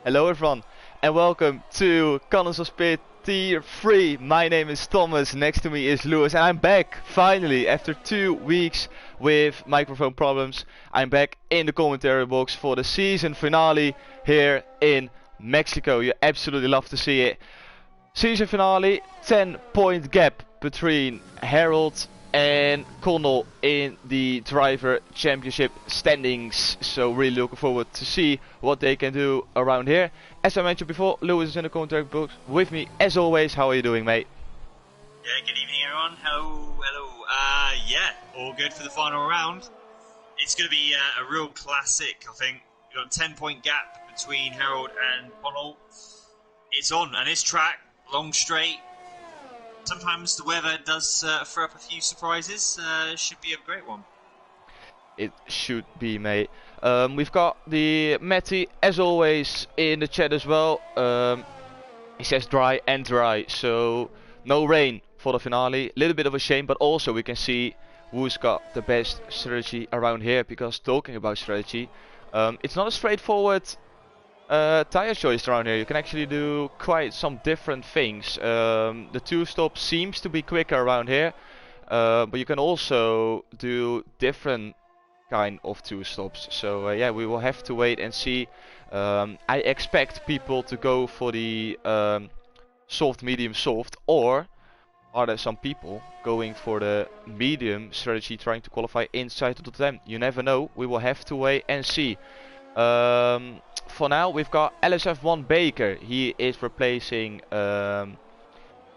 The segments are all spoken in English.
Hello everyone, and welcome to Connors of Speed Tier 3. My name is Thomas, next to me is Lewis, and I'm back, finally, after 2 weeks with microphone problems. I'm back in the commentary box for the season finale here in Mexico. You absolutely love to see it. Season finale, 10-point gap between Harold and Connell in the driver championship standings. So really looking forward to see what they can do around here. As I mentioned before, Lewis is in the commentary box with me as always. How are you doing, mate? Yeah, good evening everyone. Hello. Yeah, all good for the final round. It's going to be a real classic, I think. We've got a 10-point gap between Harold and Connell. It's on, and this track, long straight. Sometimes the weather does throw up a few surprises. Should be a great one. It should be, mate. We've got the Matty, as always, in the chat as well. He says dry and dry, so no rain for the finale. A little bit of a shame, but also we can see who's got the best strategy around here. Because talking about strategy, it's not a straightforward tire choice around here. You can actually do quite some different things. The two-stop seems to be quicker around here, but you can also do different kind of two-stops. So yeah, we will have to wait and see. I expect people to go for the soft, medium, soft, or are there some people going for the medium strategy, trying to qualify inside the top 10? You never know. We will have to wait and see. For now, we've got LSF1 Baker. He is replacing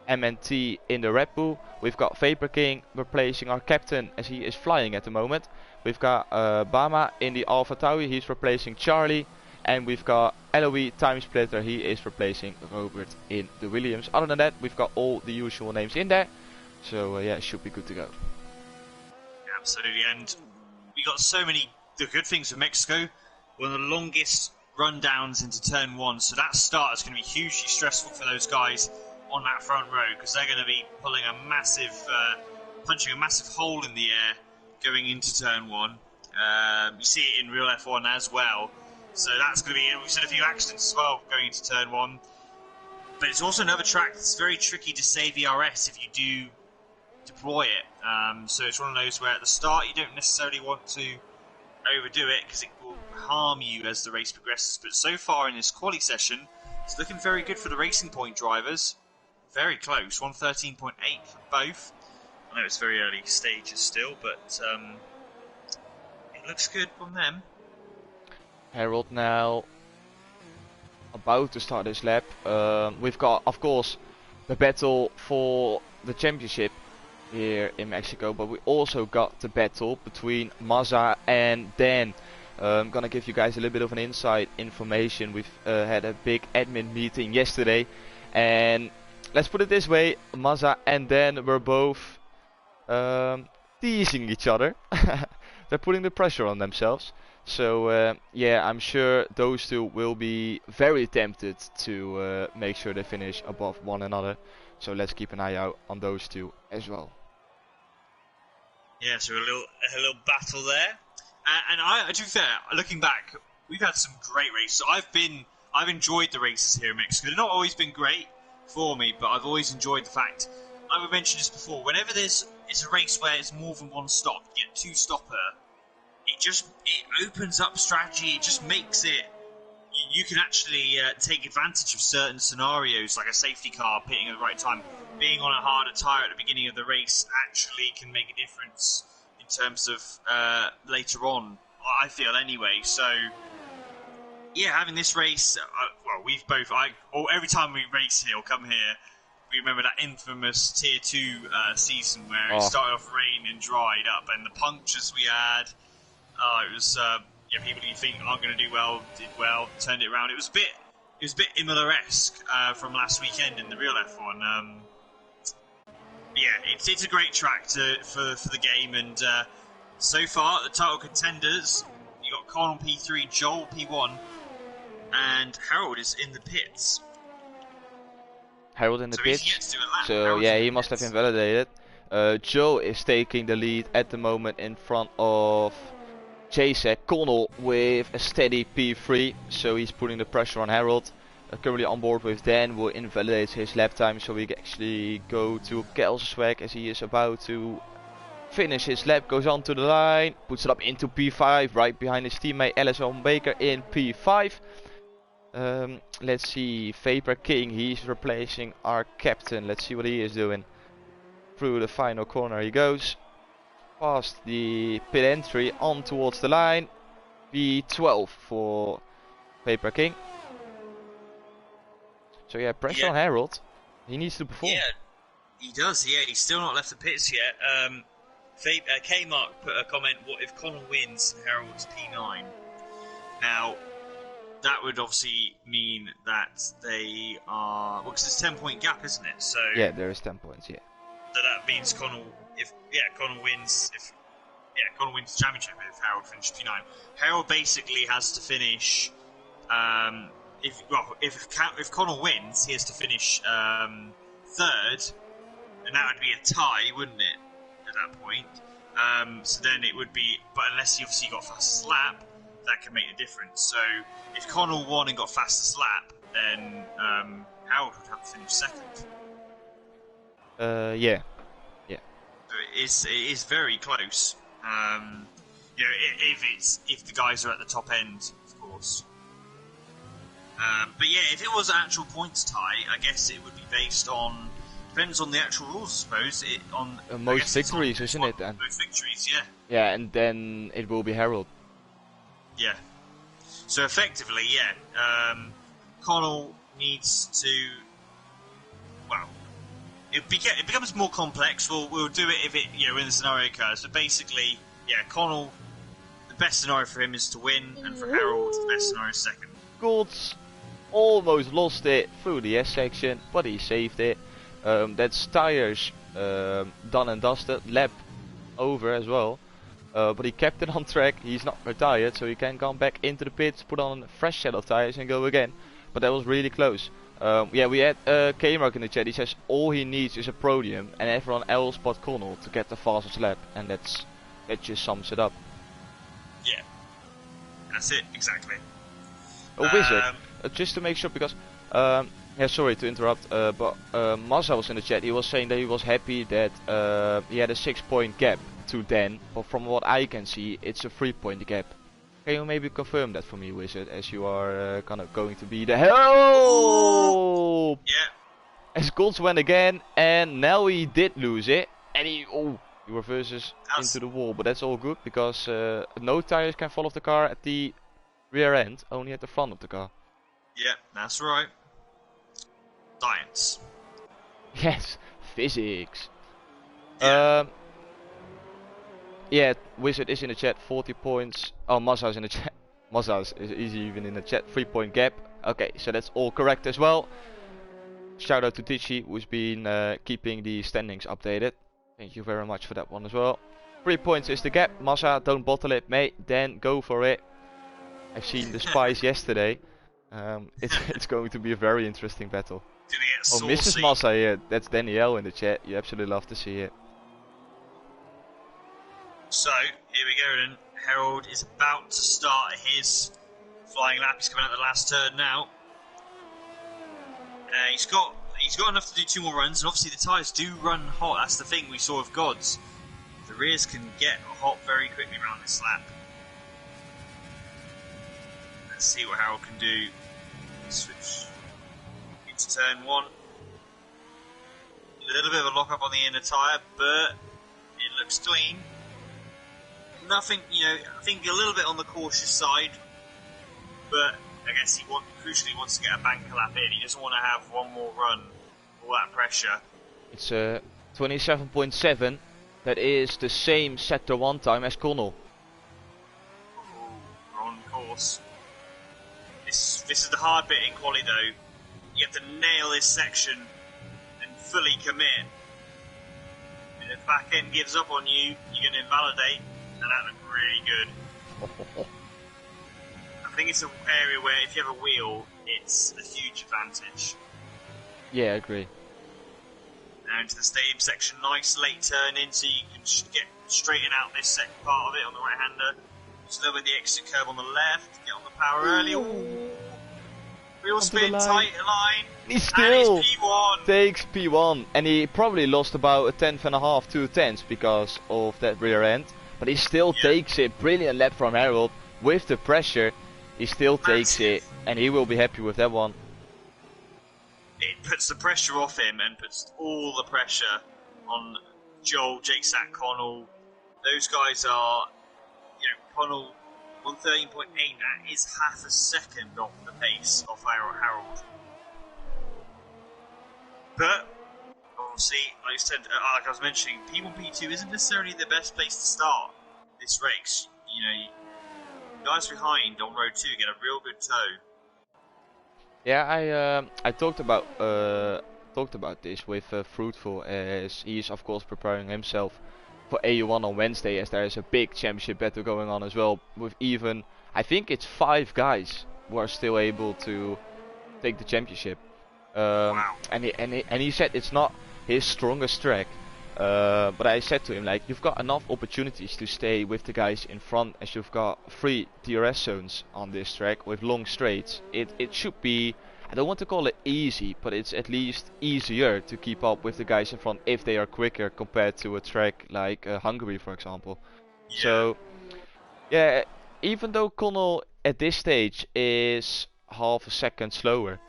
MNT in the Red Bull. We've got Vapor King replacing our captain as he is flying at the moment. We've got Bama in the Alpha Tauri. He's replacing Charlie. And we've got LOE Time Splitter. He is replacing Robert in the Williams. Other than that, we've got all the usual names in there. So yeah, it should be good to go. Absolutely, and we got so many the good things with Mexico. One of the longest rundowns into turn one, so that start is going to be hugely stressful for those guys on that front row, because they're going to be pulling a massive, punching a massive hole in the air going into turn one. You see it in real F1 as well, so that's going to be. We've seen a few accidents as well going into turn one, but it's also another track that's very tricky to save ERS if you do deploy it. So it's one of those where at the start you don't necessarily want to overdo it because it will harm you as the race progresses. But so far in this quali session, it's looking very good for the Racing Point drivers. Very close, 113.8 for both. I know it's very early stages still, but it looks good from them. Harold now about to start his lap. We've got, of course, the battle for the championship here in Mexico, but we also got the battle between Mazza and Dan. I'm gonna give you guys a little bit of an inside information. We've had a big admin meeting yesterday, and let's put it this way, Mazza and Dan were both teasing each other. They're putting the pressure on themselves. So yeah, I'm sure those two will be very tempted to make sure they finish above one another. So let's keep an eye out on those two as well. Yeah, so a little battle there. And to be fair, looking back, we've had some great races. I've enjoyed the races here in Mexico. They've not always been great for me, but I've always enjoyed the fact. I've mentioned this before. Whenever it's a race where it's more than one stop, you get two stopper. It opens up strategy. It just makes it. You can actually take advantage of certain scenarios, like a safety car pitting at the right time. Being on a harder tyre at the beginning of the race actually can make a difference in terms of later on, I feel anyway. So, yeah, having this race, every time we race here or come here, we remember that infamous Tier 2 season where it started off rain and dried up, and the punctures we had, it was, people you think aren't going to do well, did well, turned it around. It was a bit Imola-esque from last weekend in the real F1. Yeah, it's a great track for the game, and so far the title contenders, you got Con on P3, Joel P1, and Harold is in the pits. Harold in the pits. He's yet to do a lap. So Harold's yeah, in the he must have pits. invalidated. Joe is taking the lead at the moment in front of Jacek, Connell with a steady P3, so he's putting the pressure on Harold. Currently on board with Dan, will invalidate his lap time, so we can actually go to Kelsweg as he is about to finish his lap, goes onto the line, puts it up into P5, right behind his teammate Alison Baker in P5. Let's see, Vapor King, he's replacing our captain. Let's see what he is doing. Through the final corner he goes, past the pit entry, on towards the line. P12 for Vapor King. So yeah, pressure on Harold. He needs to perform. Yeah, he does. Yeah, he's still not left the pits yet. K-Mark put a comment, what if Connell wins and Harold's P9? Now, that would obviously mean that they are... Well, because it's a 10-point gap, isn't it? So yeah, there is 10 points, yeah. So that means Connell wins the championship if Harold finishes P9. Harold basically has to finish... If Connell wins, he has to finish third, and that would be a tie, wouldn't it? At that point, so then it would be. But unless he obviously got fastest lap, that could make a difference. So if Connell won and got fastest lap, then Harold would have to finish second. Yeah. So it is very close. If the guys are at the top end, of course. But yeah, if it was an actual points tie, I guess it would be based on... Depends on the actual rules, I suppose. Most victories, isn't it, then? Most victories, yeah. Yeah, and then it will be Harold. Yeah. So effectively, yeah, Connell needs to... Well, it becomes more complex. We'll do it if it, when the scenario occurs. So basically, yeah, Connell, the best scenario for him is to win, and for Harold, the best scenario is second. Golds almost lost it through the S section, but he saved it. That's tires done and dusted, lap over as well. But he kept it on track. He's not retired, so he can come back into the pits, put on a fresh set of tires and go again. But that was really close. Yeah, we had K-Mark in the chat. He says all he needs is a podium and everyone else but Connell to get the fastest lap, and that just sums it up. Yeah, that's it exactly. A wizard, just to make sure, because yeah, sorry to interrupt, but Mazza was in the chat. He was saying that he was happy that he had a 6-point gap to Dan, but from what I can see, it's a 3-point gap. Can you maybe confirm that for me, Wizard, as you are kind of going to be the help? Yeah. As Golds went again, and now he did lose it, and he reverses into the wall, but that's all good because no tires can fall off the car at the rear end, only at the front of the car. Yeah, that's right. Science. Yes, physics. Yeah. Yeah, Wizard is in the chat, 40 points. Oh, Mazza is in the chat. Mazza is even in the chat, 3-point gap. Okay, so that's all correct as well. Shout out to Tichy, who's been keeping the standings updated. Thank you very much for that one as well. 3 points is the gap. Mazza, don't bottle it, mate. Then go for it. I've seen the spies yesterday. It's going to be a very interesting battle. Oh, Mrs. Mazza, yeah, that's Danielle in the chat. You absolutely love to see it. So, here we go then. Harold is about to start his flying lap. He's coming out the last turn now. He's got enough to do 2 more runs, and obviously the tyres do run hot. That's the thing we saw with Gods. The rears can get hot very quickly around this lap. Let's see what Harold can do. Switch into turn 1. A little bit of a lock up on the inner tyre, but it looks clean. Nothing, I think a little bit on the cautious side, but I guess he crucially wants to get a banker lap in. He doesn't want to have one more run, all that pressure. It's 27.7. That is the same sector 1 time as Connell. We're on course. This is the hard bit in quali though. You have to nail this section and fully commit. And if the back end gives up on you, you're going to invalidate. And that looked really good. I think it's an area where if you have a wheel, it's a huge advantage. Yeah, I agree. Now into the stadium section, nice late turn in so you can straighten out this second part of it on the right-hander. Just a little bit of the exit curb on the left. Get on the power early. Ooh. Wheel spin, tight line. He still P1. takes P1, and he probably lost about a tenth and a half, 2 tenths because of that rear end. But he still takes it. Brilliant lap from Harold with the pressure. He still takes it, and he will be happy with that one. It puts the pressure off him and puts all the pressure on Joel, Jake Sack, Connell. Those guys are, Connell 113.8. That is half a second off the pace of Harold. But obviously, like I said, like I was mentioning, P1, P2 isn't necessarily the best place to start this race. Guys behind on row 2 get a real good tow. Yeah, I talked about this with Fruitful, as he's of course preparing himself for AU1 on Wednesday, as there is a big championship battle going on as well, with even, I think it's 5 guys who are still able to take the championship. Wow. And he said it's not his strongest track, but I said to him, like, you've got enough opportunities to stay with the guys in front, as you've got 3 DRS zones on this track with long straights. It should be, I don't want to call it easy, but it's at least easier to keep up with the guys in front if they are quicker compared to a track like Hungary, for example. Yeah. So, yeah, even though Connell at this stage is half a second slower,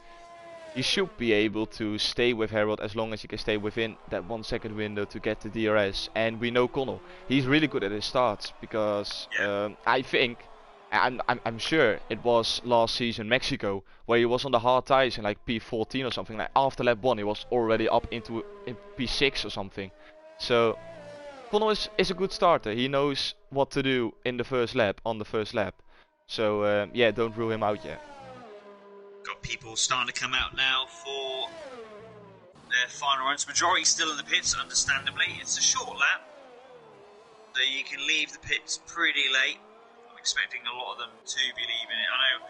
he should be able to stay with Harold as long as he can stay within that 1 second window to get the DRS. And we know Connell, he's really good at his starts, because I think, I'm sure it was last season Mexico where he was on the hard tires in like P14 or something. Like after lap 1 he was already up into P6 or something. So Connell is a good starter. He knows what to do in the first lap, on the first lap. So yeah, don't rule him out yet. Got people starting to come out now for their final runs. Majority still in the pits, understandably. It's a short lap, so you can leave the pits pretty late. I'm expecting a lot of them to be leaving it. I know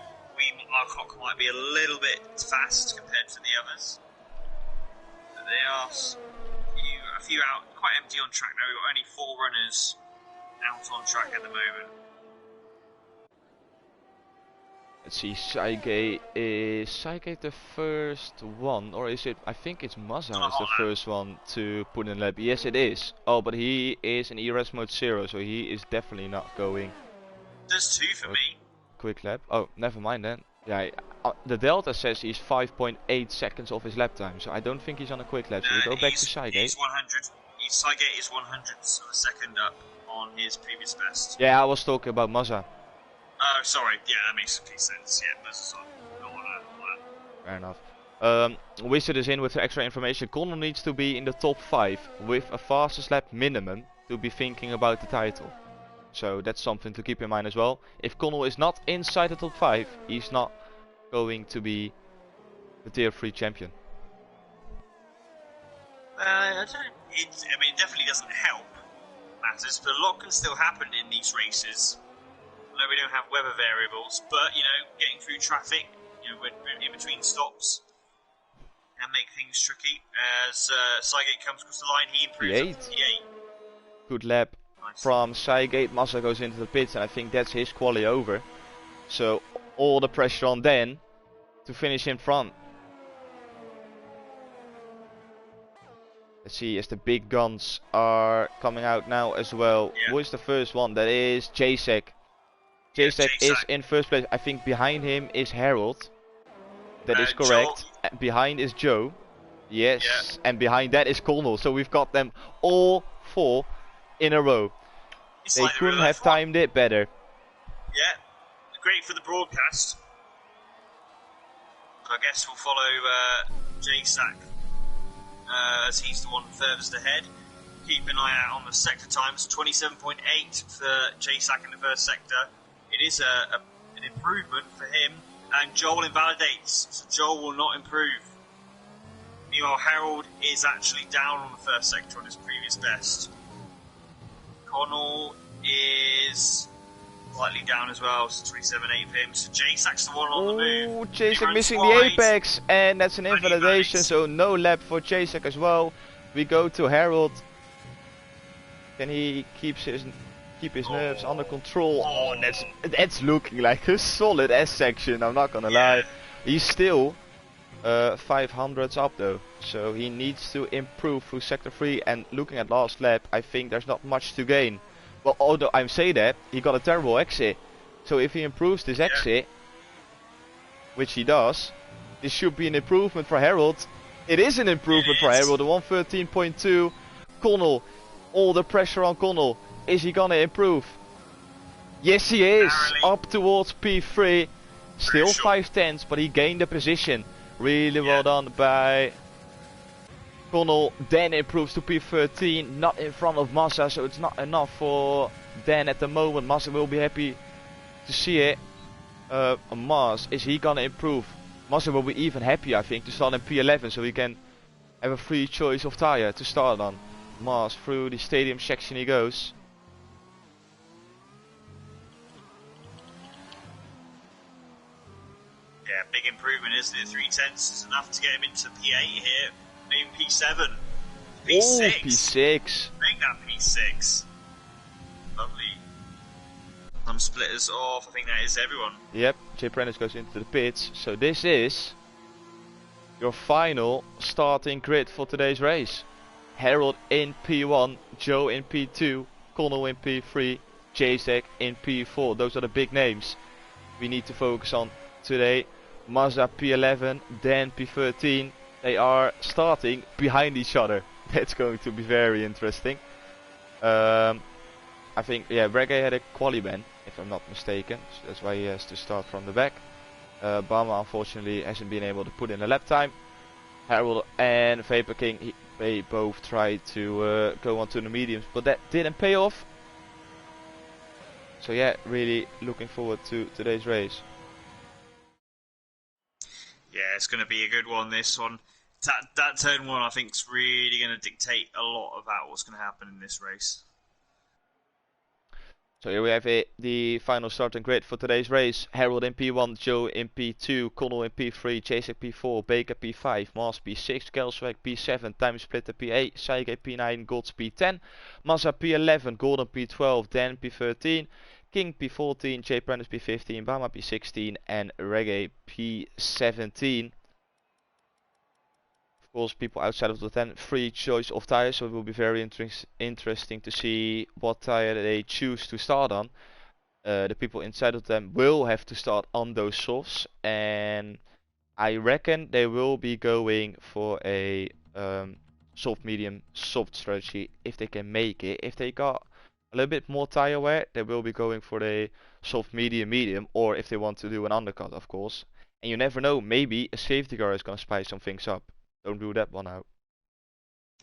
our clock might be a little bit fast compared to the others, but they are a few out, quite empty on track now. We've got only 4 runners out on track at the moment. Let's see, Saigate, is Saigate the first one, or is it, I think it's Mazza is the first one to put in lap. Yes, it is. Oh, but he is in ERS mode 0, so he is definitely not going. There's 2 for me. Quick lap. Oh, never mind then. Yeah, the Delta says he's 5.8 seconds off his lap time, so I don't think he's on a quick lap. So we go back to Saigate. He's 100. Saigate is 100ths of a second up on his previous best. Yeah, I was talking about Mazza. Oh, sorry. Yeah, that makes complete sense. Yeah, Mazza's not on that. Fair enough. Wizard is in with the extra information. Connell needs to be in the top 5 with a fastest lap minimum to be thinking about the title. So that's something to keep in mind as well. If Connell is not inside the top 5, he's not going to be the tier 3 champion. It definitely doesn't help matters, but a lot can still happen in these races. I know we don't have weather variables, but getting through traffic, in between stops, can make things tricky. As Saigate comes across the line, he improves up to P8. Good lap. Nice. From Saigate, Mazza goes into the pits, and I think that's his quali over. So all the pressure on Dan to finish in front. Let's see, as the big guns are coming out now as well. Yeah. Who is the first one? That is Jacek. Jacek is in first place. I think behind him is Harold. That is correct. Behind is Joe. Yes. Yeah. And behind that is Connell. So we've got them all 4 in a row. They couldn't have timed it better. Yeah, great for the broadcast. I guess we'll follow J-Sack as he's the one furthest ahead. Keep an eye out on the sector times. 27.8 for J-Sack in the first sector. It is an improvement for him, and Joel invalidates, so Joel will not improve. Meanwhile, Harold is actually down on the first sector on his previous best. Connell is slightly down as well, so 27.8 for him. So J-Sack's the one on the move. J-Sack missing the apex, and that's an invalidation, so no lap for J-Sack as well. We go to Harold. Can he keep his keep his nerves under control. Oh, that's looking like a solid S section, I'm not gonna lie. He's still 500s up though, so he needs to improve through sector 3, and looking at last lap, I think there's not much to gain. Well, although I'm saying that, he got a terrible exit, so if he improves this exit, which he does, this should be an improvement for Harold. It is an improvement for Harold, a 113.2. Connell, all the pressure on Connell. Is he gonna improve? Yes, he is. Up towards P3. Still 5/10, but he gained the position. Really well done by Connell. Then improves to P13, not in front of Massa, so it's not enough for Dan at the moment. Massa will be happy to see it. Mars, is he gonna improve? Massa will be even happier, I think, to start in P11, so he can have a free choice of tire to start on. Mars through the stadium section he goes. Yeah, big improvement, isn't it? 3/10 is enough to get him into P8 here, maybe P7, P6. Oh, P6. Make that P6. Lovely. Some splitters off. I think that is everyone. Yep, Jay Prentice goes into the pits. So this is your final starting grid for today's race. Harold in P1, Joe in P2, Connell in P3, Jacek in P4. Those are the big names we need to focus on today. Mazda P11, Dan P13. They are starting behind each other. That's going to be very interesting. I think, yeah, Reggae had a quali ban, if I'm not mistaken, so that's why he has to start from the back. Bama unfortunately hasn't been able to put in a lap time. Harold and Vapor King, they both tried to go onto the mediums, but that didn't pay off. So yeah, really looking forward to today's race. Yeah, it's going to be a good one, this one. That turn 1, I think, is really going to dictate a lot about what's going to happen in this race. So here we have it, the final starting grid for today's race. Harold in P1, Joe in P2, Connell in P3, Jacek P4, Baker P5, Mars P6, Kelsweg P7, Time Splitter P8, Saige P9, Golds P10, Mazza P11, Golden P12, Dan P13, King P14, Jay Prentice P15, Bama P16 and Reggae P17. Of course, people outside of the 10, free choice of tires, so it will be very interesting to see what tire they choose to start on. The people inside of them will have to start on those softs, and I reckon they will be going for a soft medium soft strategy if they can make it. If they got a little bit more tire wear, they will be going for the soft medium medium, or if they want to do an undercut, of course. And you never know, maybe a safety car is going to spice some things up. Don't rule that one out.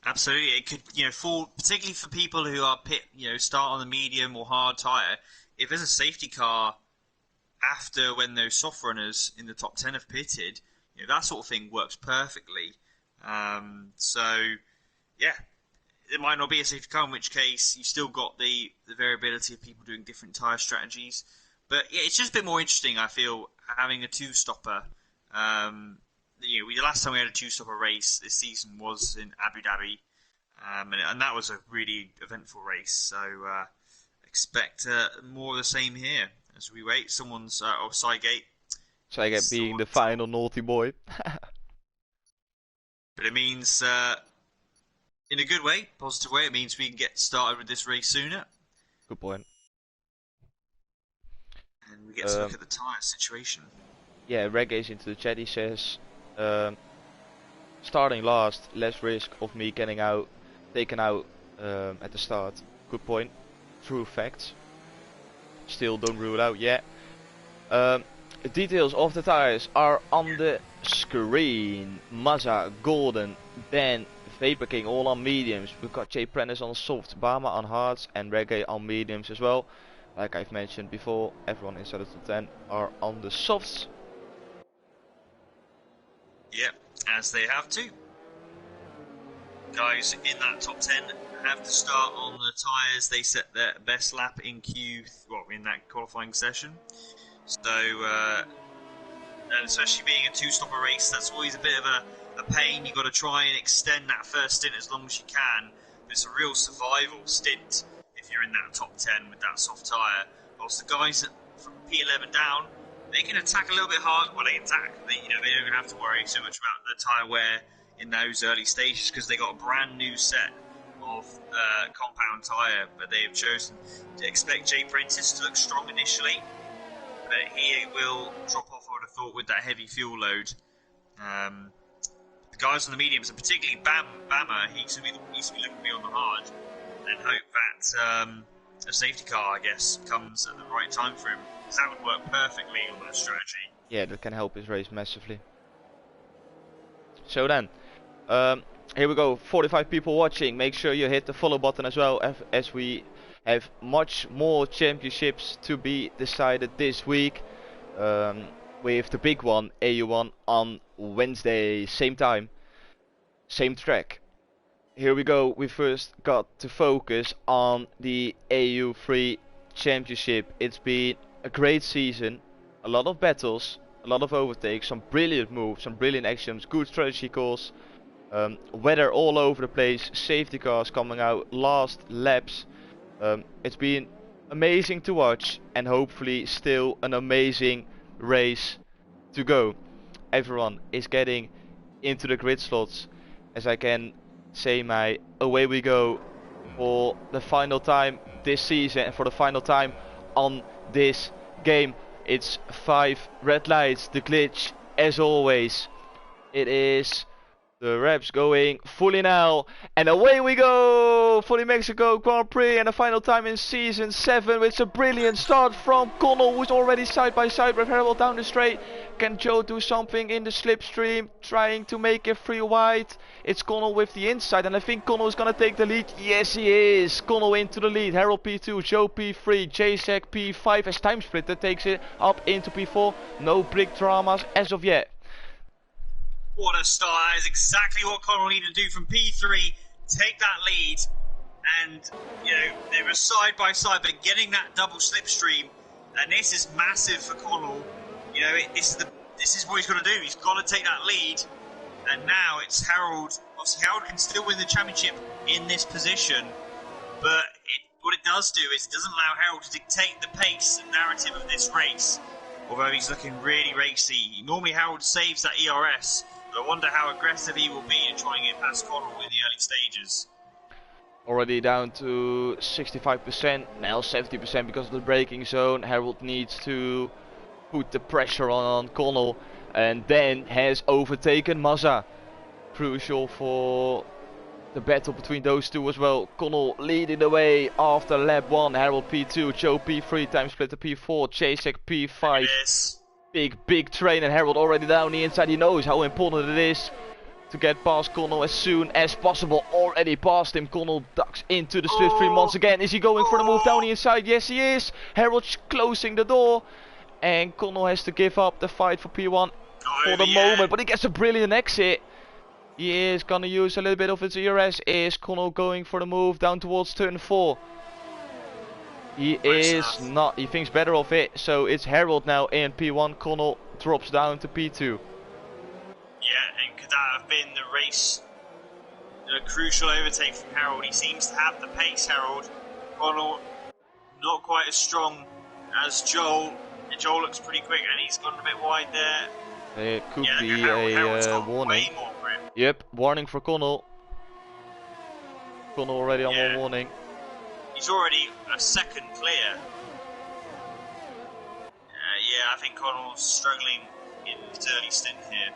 Absolutely, it could, fall particularly for people who are start on the medium or hard tire. If there's a safety car after when those soft runners in the top 10 have pitted, that sort of thing works perfectly. So yeah, it might not be a safety car, in which case you still got the variability of people doing different tire strategies. But yeah, it's just a bit more interesting, I feel, having a two-stopper. The last time we had a two-stopper race this season was in Abu Dhabi, and that was a really eventful race. So expect more of the same here as we wait. Someone's Cygate. Cygate being the final naughty boy. But it means, in a good way, positive way, it means we can get started with this race sooner. Good point. And we get to look at the tyre situation. Yeah, Reggae's into the chat. He says, starting last, less risk of me getting taken out at the start. Good point. True facts. Still don't rule it out yet. Details of the tires are on the screen. Mazza, Golden, Dan, Vapor King all on mediums. We've got Jay Prentice on softs, Bama on hards and Reggae on mediums as well. Like I've mentioned before, everyone inside of the 10 are on the softs. Yep, as they have to. Guys in that top 10 have to start on the tyres they set their best lap in in that qualifying session. So, and especially being a two-stopper race, that's always a bit of a pain. You've got to try and extend that first stint as long as you can. But it's a real survival stint if you're in that top 10 with that soft tyre. Whilst the guys from P11 down, they can attack a little bit hard. Well, they attack. They don't have to worry so much about the tyre wear in those early stages because they got a brand new set of compound tyre. But they have chosen to expect Jay Prentice to look strong initially, but he will drop off, I would have thought, with that heavy fuel load. The guys on the mediums, and particularly Bammer, he used to be looking to be on the hard, and hope that a safety car, I guess, comes at the right time for him, because that would work perfectly on that strategy. Yeah, that can help his race massively. So then, here we go, 45 people watching. Make sure you hit the follow button as well, as we have much more championships to be decided this week. With the big one, AU1, on Wednesday, same time, same track. Here we go, we first got to focus on the AU3 championship. It's been a great season, a lot of battles, a lot of overtakes, some brilliant moves, some brilliant actions, good strategy calls, weather all over the place, safety cars coming out, last laps. It's been amazing to watch, and hopefully still an amazing race to go. Everyone is getting into the grid slots, as I can say my away we go for the final time this season and for the final time on this game. It's 5 red lights, the glitch as always. It is the reps going fully now, and away we go for the Mexico Grand Prix and the final time in season 7. It's a brilliant start from Connell, who's already side by side with Harold down the straight. Can Joe do something in the slipstream, trying to make it 3 wide? It's Connell with the inside, and I think Connell is gonna take the lead. Yes, he is. Connell into the lead. Harold P2, Joe P3, Jacek P5 as Time Splitter takes it up into P4. No big dramas as of yet. What a start. That is exactly what Connell needed to do from P3. Take that lead. And, they were side by side, but getting that double slipstream. And this is massive for Connell. This is what he's got to do. He's got to take that lead. And now it's Harold. Obviously, Harold can still win the championship in this position. But what it does do is it doesn't allow Harold to dictate the pace and narrative of this race. Although he's looking really racy. Normally Harold saves that ERS. But I wonder how aggressive he will be in trying to get past Connell in the early stages. Already down to 65%, now 70% because of the braking zone. Harold needs to put the pressure on Connell, and then has overtaken Mazza. Crucial for the battle between those two as well. Connell leading the way after lap 1. Harold P2, Joe P3, Time Splitter P4, Jacek P5. Yes. Big train, and Harold already down the inside. He knows how important it is to get past Connell as soon as possible. Already past him. Connell ducks into the slipstream once again. Is he going for the move down the inside? Yes, he is. Harold closing the door, and Connell has to give up the fight for P1 for the moment, but he gets a brilliant exit. He is gonna use a little bit of his ERS. Is Connell going for the move down towards turn 4? He is not. He thinks better of it. So it's Harold now in P1. Connell drops down to P2. Yeah, and could that have been the race? A crucial overtake from Harold. He seems to have the pace, Harold. Connell not quite as strong as Joel. And Joel looks pretty quick, and he's gone a bit wide there. It could be a warning. Yep, warning for Connell. Connell already on one warning. He's already a second clear. I think Connell's struggling in his early stint here.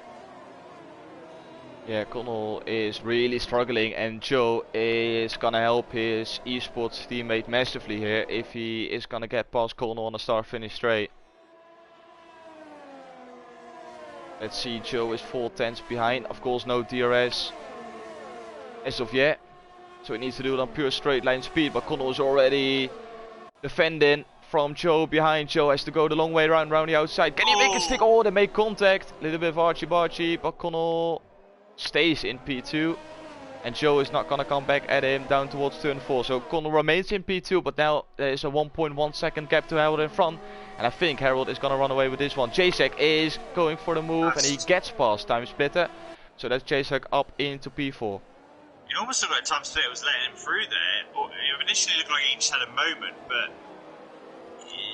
Yeah, Connell is really struggling, and Joe is gonna help his esports teammate massively here if he is gonna get past Connell on a start-finish straight. Let's see, Joe is 4/10 behind. Of course, no DRS as of yet, so he needs to do it on pure straight line speed. But Connell is already defending from Joe behind. Joe has to go the long way around the outside. Can he make a stick? Oh, they make contact. A little bit of archie-barchie, but Connell stays in P2. And Joe is not gonna come back at him down towards turn 4. So Connell remains in P2, but now there is a 1.1 second gap to Harold in front. And I think Harold is gonna run away with this one. Jacek is going for the move, and he gets past Time Splitter. So that's Jacek up into P4. It almost looked like Time Splitter was letting him through there. Or it initially looked like he just had a moment, but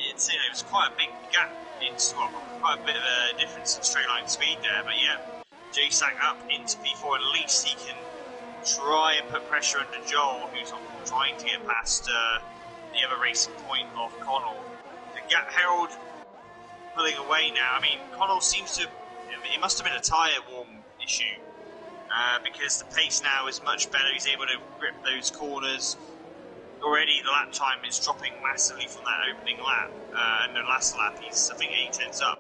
it's, you know, it was quite a big gap into quite a bit of a difference in straight line speed there. But yeah, JSAC up into P4. At least he can try and put pressure under Joel, who's trying to get past the other racing point of Connell. The gap Harold pulling away now. I mean, Connell seems to. It must have been a tyre warm issue. Because the pace now is much better, he's able to grip those corners. Already the lap time is dropping massively from that opening lap, and the last lap he's, I think, 8 tenths up.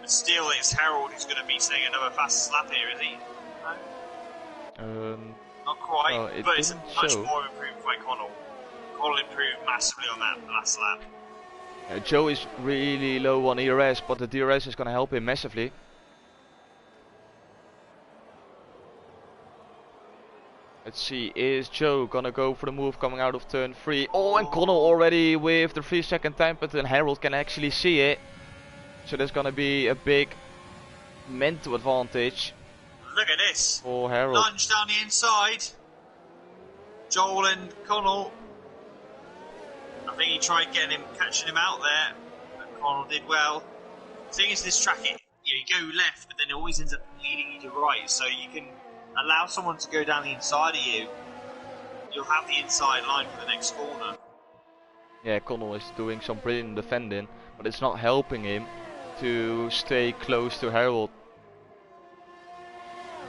But still, it's Harold who's going to be saying another fastest lap here, is he? No? Not quite, no, but it's much more improved by Connell. Connell improved massively on that last lap. Joe is really low on ERS, but the DRS is going to help him massively. Let's see, is Joe gonna go for the move coming out of turn 3? Oh, and Connell already with the 3-second time, but then Harold can actually see it. So there's gonna be a big mental advantage. Look at this. For Harold. Lunge down the inside. Joel and Connell. I think he tried catching him out there, but Connell did well. The thing is, this track, you go left, but then it always ends up leading you to right, so you can allow someone to go down the inside of you. You'll have the inside line for the next corner. Yeah, Connell is doing some brilliant defending, but it's not helping him to stay close to Harold.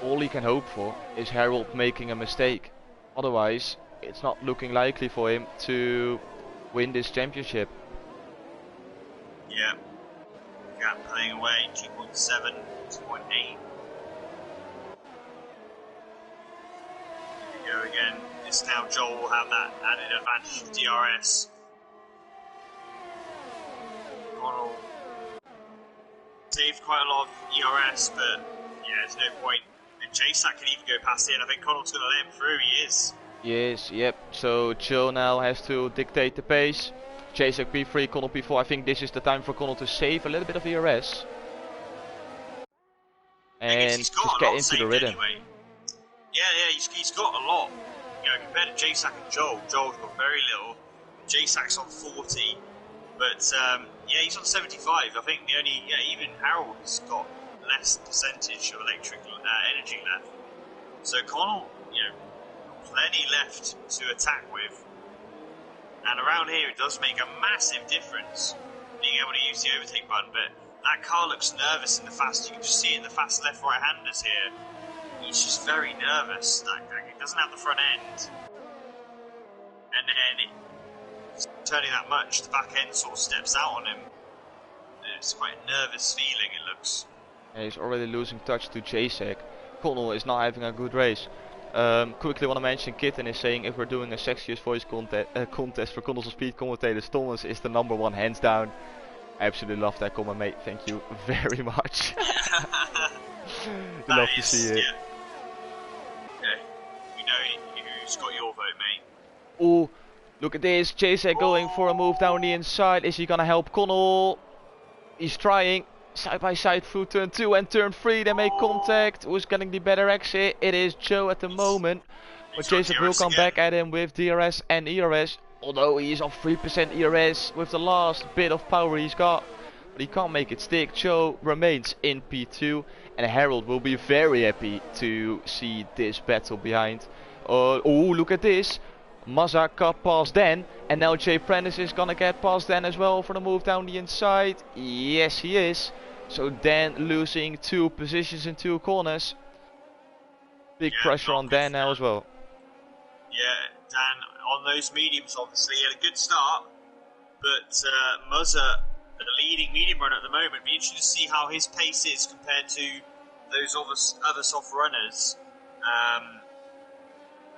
All he can hope for is Harold making a mistake. Otherwise, it's not looking likely for him to win this championship. Yeah. Gap playing away, 2.7, 2.8. Go again. This now Joel will have that added advantage of DRS. Connell saved quite a lot of ERS, but yeah, there's no point. And JSAC can even go past it, and I think Connell's going to let him through. He is. Yes, yep. So Joe now has to dictate the pace. JSAC P3, Connell P4. I think this is the time for Connell to save a little bit of ERS. And just get into the rhythm. Anyway. Yeah, he's got a lot. You know, compared to JSAC and Joel, Joel's got very little. JSAC's on 40, but yeah, he's on 75. I think even Harold's got less percentage of electric energy left. So Connell, you know, plenty left to attack with. And around here, it does make a massive difference being able to use the overtake button. But that car looks nervous in the fast. You can just see it in the fast left right-handers here. He's just very nervous. He doesn't have the front end. And then turning that much, the back end sort of steps out on him. It's quite a nervous feeling, it looks. Yeah, he's already losing touch to JSAC. Connell is not having a good race. Quickly want to mention, Kitten is saying if we're doing a sexiest voice contest for Connell's speed commentators, Thomas is the #1 hands down. I absolutely love that comment, mate. Thank you very much. Love to see it. Yeah. Okay. We know who's got your vote, mate. Oh, look at this. JSAC going for a move down the inside. Is he gonna help Connell? He's trying. Side by side through turn 2 and turn 3. They make contact. Who's getting the better exit? It is Joe at the moment. But JSAC will come back at him with DRS and ERS. Although he is on 3% ERS with the last bit of power he's got. But he can't make it stick. Joe remains in P2. And Harold will be very happy to see this battle behind. Oh, look at this. Mazza got past Dan. And now Jay Prentice is gonna get past Dan as well for the move down the inside. Yes, he is. So Dan losing 2 positions in 2 corners. Big pressure on Dan now as well. Yeah, Dan on those mediums obviously had a good start. But Mazza, the leading medium runner at the moment, be interesting to see how his pace is compared to those other soft runners.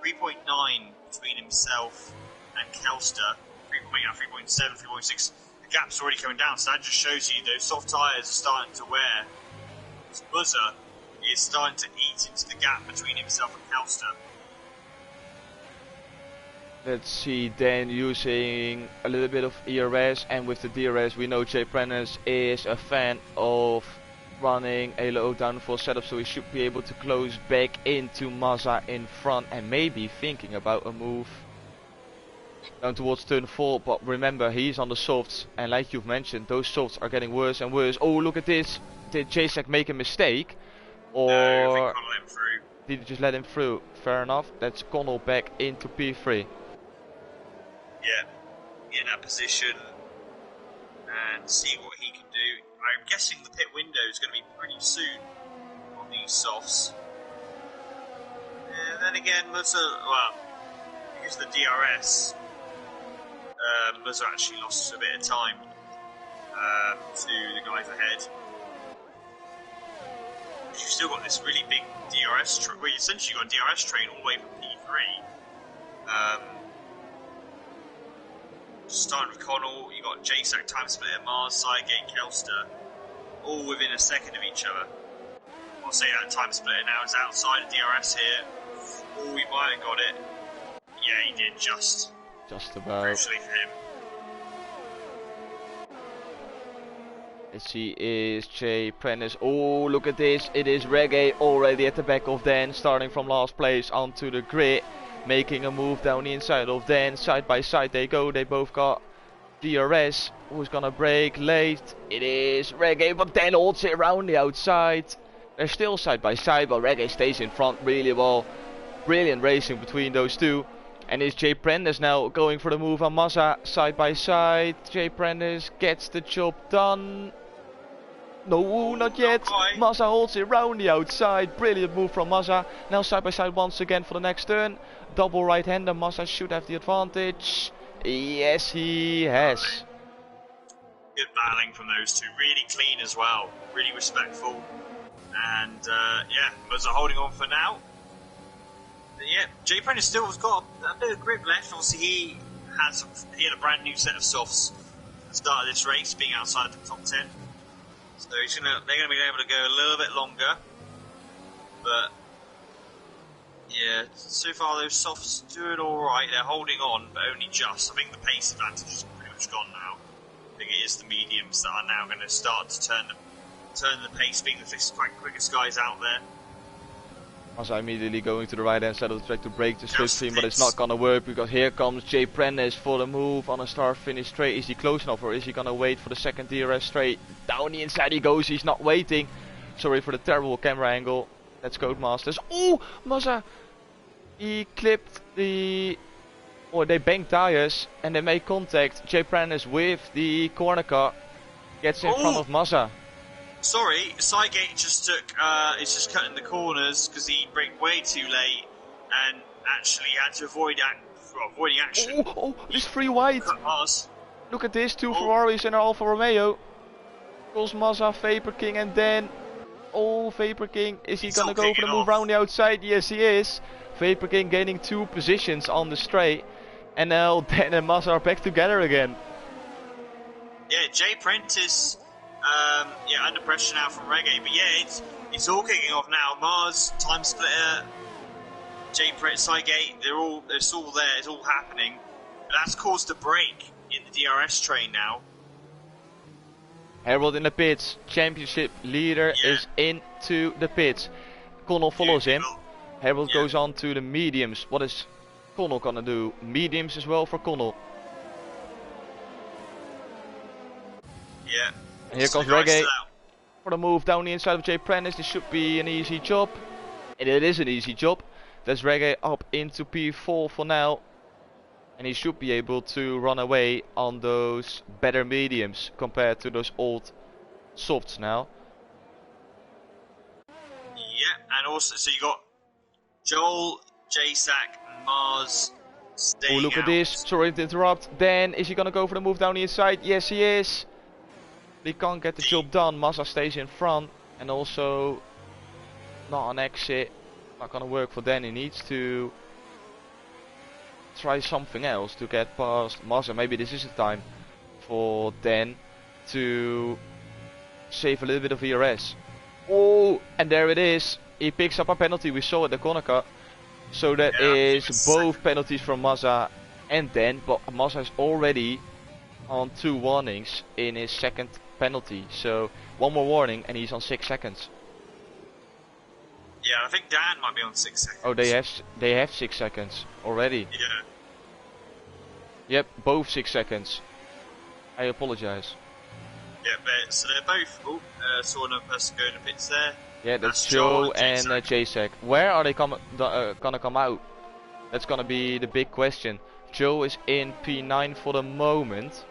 3.9 between himself and Kelster. 3.7, 3.6. The gap's already coming down, so that just shows you those soft tyres are starting to wear. This Buzzer is starting to eat into the gap between himself and Kelster. Let's see, Dan using a little bit of ERS, and with the DRS we know Jay Prentice is a fan of running a low downforce setup, so he should be able to close back into Mazda in front and maybe thinking about a move down towards turn 4. But remember, he's on the softs, and like you've mentioned, those softs are getting worse and worse. Oh, look at this. Did Jacek make a mistake? Or No, I think Connell let him through. did he just let him through? Fair enough. That's Connell back into P3. Yeah, in that position and see what he can do. I'm guessing the pit window is going to be pretty soon on these softs. And then again, because of the DRS, Muzza actually lost a bit of time to the guys ahead. You've still got this really big DRS train. Well, you essentially got a DRS train all the way from P3. Starting with Connell, you got JSAC, Time Splitter, Mars, Cygate, Kelster, all within a second of each other. I'll say that Time Splitter now is outside of DRS here. Oh, he might have got it. Yeah, he did just about. Crucially for him. Let's see, is Jay Prentice. Oh, look at this. It is Reggae already at the back of Dan, starting from last place onto the grid, making a move down the inside of Dan. Side by side they go. They both got DRS. Who's gonna brake late? It is Reggae, but Dan holds it around the outside. They're still side by side, but Reggae stays in front really well. Brilliant racing between those two. And is Jay Prentice now going for the move on Mazda side by side? Jay Prentice gets the job done. No, not yet. Mazda holds it round the outside. Brilliant move from Mazda. Now side by side once again for the next turn. Double right hander. Mazda should have the advantage. Yes, he has. Good battling from those two. Really clean as well. Really respectful. And yeah, Mazda holding on for now. But yeah, Jay Prentice still has got a bit of grip left. Obviously, he had a brand new set of softs at the start of this race, being outside the top 10. So they're going to be able to go a little bit longer. But yeah, so far those softs doing alright. They're holding on, but only just. I think the pace advantage is pretty much gone now. I think it is the mediums that are now going to start to turn the pace, being the quickest guys out there. Mazda immediately going to the right hand side of the track to break the slipstream, but it's not gonna work because here comes Jay Prentice for the move on a start finish straight. Is he close enough, or is he gonna wait for the second DRS straight? Down the inside he goes. He's not waiting. Sorry for the terrible camera angle. That's Codemasters. Oh, Mazda! He clipped the, or they banked tires and they make contact. Jay Prentice with the corner car gets in front of Mazda. Sorry, Cygate just is just cutting the corners because he braked way too late and actually had to avoiding action. Oh, this free wide. Look at this, two Ferraris and an Alfa Romeo. Calls Mazda, Vapor King, and then Vapor King. Is he gonna go for the move round the outside? Yes, he is. Vapor King gaining 2 positions on the straight, and now Dan and Mazda are back together again. Yeah, Jay Prentice. Yeah, under pressure now from Reggae, but yeah, it's all kicking off now. Mars, Time Splitter, Jay Prentice, Cygate, it's all there, it's all happening. But that's caused a break in the DRS train now. Harold in the pits, championship leader is into the pits. Connell follows him. Harold goes on to the mediums. What is Connell gonna do? Mediums as well for Connell. Yeah. And here comes Reggae for the move down the inside of Jay Prentice. This should be an easy job. And it is an easy job. That's Reggae up into P4 for now. And he should be able to run away on those better mediums compared to those old softs now. Yeah, and also, so you got Joel, JSAC, Mars staying look at this. Sorry to interrupt. Then, is he going to go for the move down the inside? Yes, he is. He can't get the job done. Mazda stays in front, and also not an exit. Not gonna work for Dan. He needs to try something else to get past Mazda. Maybe this is the time for Dan to save a little bit of ERS. Oh, and there it is. He picks up a penalty. We saw at the corner cut. So that is both penalties from Mazda and Dan. But Mazda is already on 2 warnings in his second penalty. So one more warning and he's on 6 seconds. Yeah, I think Dan might be on 6 seconds. Oh, they have 6 seconds already. Yeah. Yep, both 6 seconds. I apologize. Yeah, but so they're both. Oh, saw another person go in the pits there. Yeah, that's Joe and Jacek. Where are they gonna come out? That's gonna be the big question. Joe is in P9 for the moment.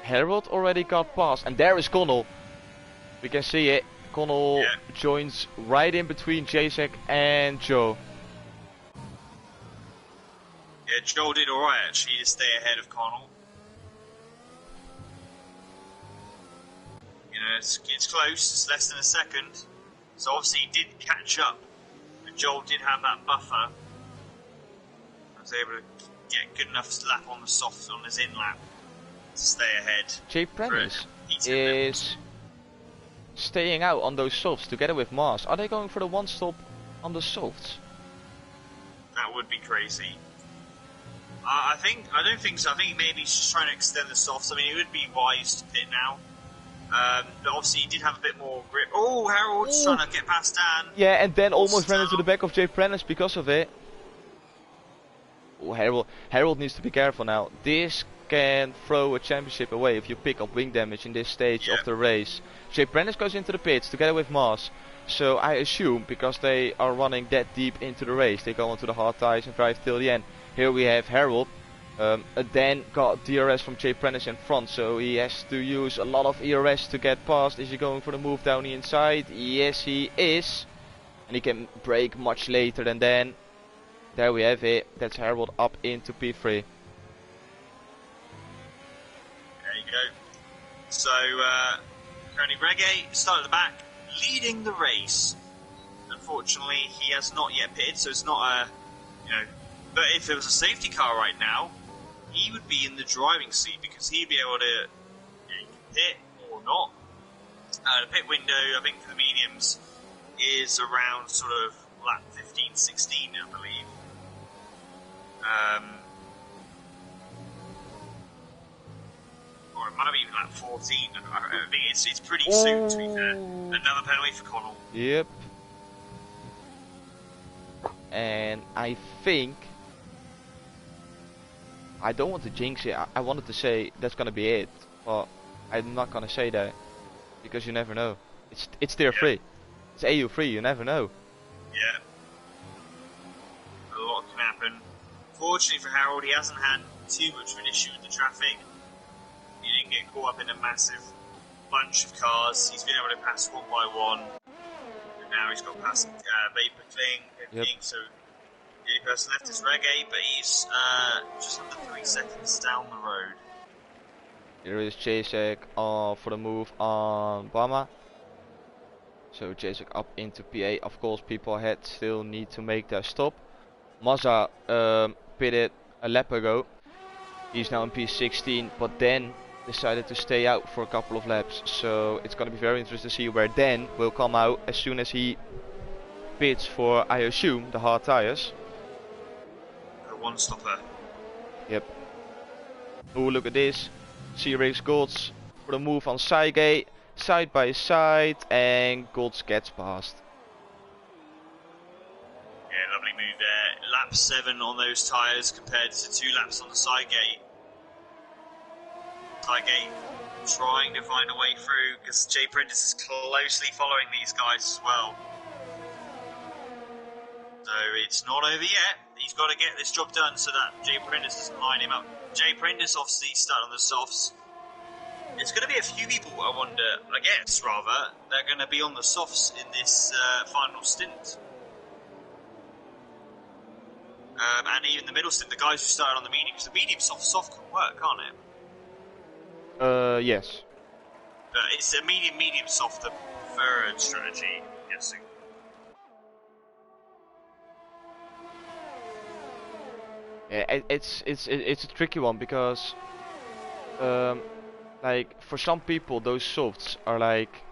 Harold already got past, and there is Connell. We can see it. Connell joins right in between Jacek and Joe. Yeah, Joe did alright actually to stay ahead of Connell. You know, it's close, it's less than a second. So obviously he did catch up, but Joel did have that buffer. I was able to get good enough lap on the soft on his in lap to stay ahead. Jay Prentice is staying out on those softs together with Mars. Are they going for the one stop on the softs? That would be crazy. I don't think so. I think maybe he's just trying to extend the softs. I mean, it would be wise to pit now. But obviously he did have a bit more grip. Oh, Harold's trying to get past Dan. Yeah, and then almost ran into the back of Jay Prentice because of it. Oh, Harold needs to be careful now. This can throw a championship away if you pick up wing damage in this stage of the race. Jay Prentice goes into the pits together with Mars. So I assume, because they are running that deep into the race, they go onto the hard tires and drive till the end. Here we have Harold. Dan got DRS from Jay Prentice in front, so he has to use a lot of ERS to get past. Is he going for the move down the inside? Yes, he is. And he can brake much later than Dan. There we have it. That's Harold up into P3. There you go. So, currently Reggae started at the back, leading the race. Unfortunately, he has not yet pitted, so it's not a, but if there was a safety car right now, he would be in the driving seat because he'd be able to pit or not. The pit window, I think, for the mediums is around sort of lap 15, 16, I believe. Or it might have been lap 14. I think it's pretty soon, to be fair. Another penalty for Connell. Yep. And I think, I don't want to jinx it. I wanted to say that's gonna be it, but I'm not gonna say that because you never know. It's tier 3. It's EU3. You never know. Yeah. A lot can happen. Fortunately for Harold, he hasn't had too much of an issue with the traffic. He didn't get caught up in a massive bunch of cars. He's been able to pass one by one. And now he's got past Vapor King, so the only person left is Reggae, but he's just under 3 seconds down the road. Here is Jacek for the move on Bama. So Jacek up into PA. Of course, people ahead still need to make their stop. Mazza pitted a lap ago. He's now in P16, but then decided to stay out for a couple of laps. So it's going to be very interesting to see where Dan will come out as soon as he pits for, I assume, the hard tires. A one stopper. Yep. Oh, look at this. C-Race Golds for the move on Saigate. Side by side, and Golds gets past. Yeah, lovely move there. Lap 7 on those tyres compared to 2 laps on the side gate. Side gate trying to find a way through because Jay Prentice is closely following these guys as well. So it's not over yet. He's got to get this job done so that Jay Prentice doesn't line him up. Jay Prentice obviously started on the softs. There's going to be a few people, I guess, they're going to be on the softs in this final stint. And even the middle stint, the guys who started on the mediums. The medium soft can work, can't it? Yes. It's a medium soft, the preferred strategy, I'm guessing. Yeah, it's a tricky one because like for some people those softs are like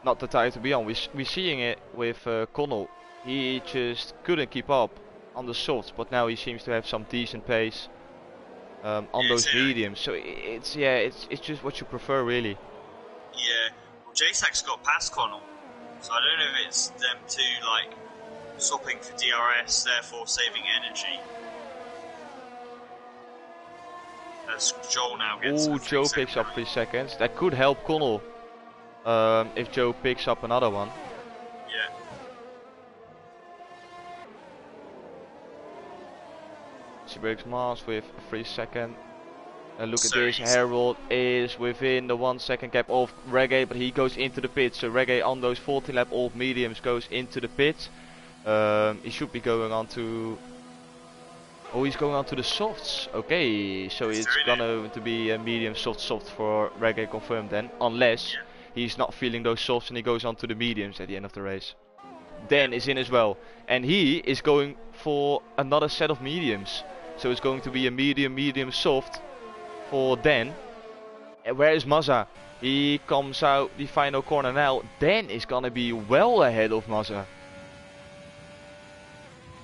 not the tire to be on. We're seeing it with Connell. He just couldn't keep up on the softs, but now he seems to have some decent pace. on Yeah, those mediums. So it's just what you prefer really. yeah. Well, JSAC's got past Connell, so I don't know if it's them two like swapping for DRS, therefore saving energy. As Joel now gets. Oh, Joe picks up 3 seconds. That could help Connell. If Joe picks up another one. Yeah. She breaks Mars with a 3 second. And look at So this, Harold is within the 1 second gap of Reggae, but he goes into the pit. So Reggae on those 14 lap old mediums goes into the pit. He should be going on to... Oh, he's going on to the softs. Okay, so it's gonna to be a medium soft for Reggae confirmed then. Unless he's not feeling those softs and he goes on to the mediums at the end of the race. Dan is in as well. And he is going for another set of mediums. So it's going to be a medium soft for Dan. Where is Mazza? He comes out the final corner now. Dan is gonna be well ahead of Mazza.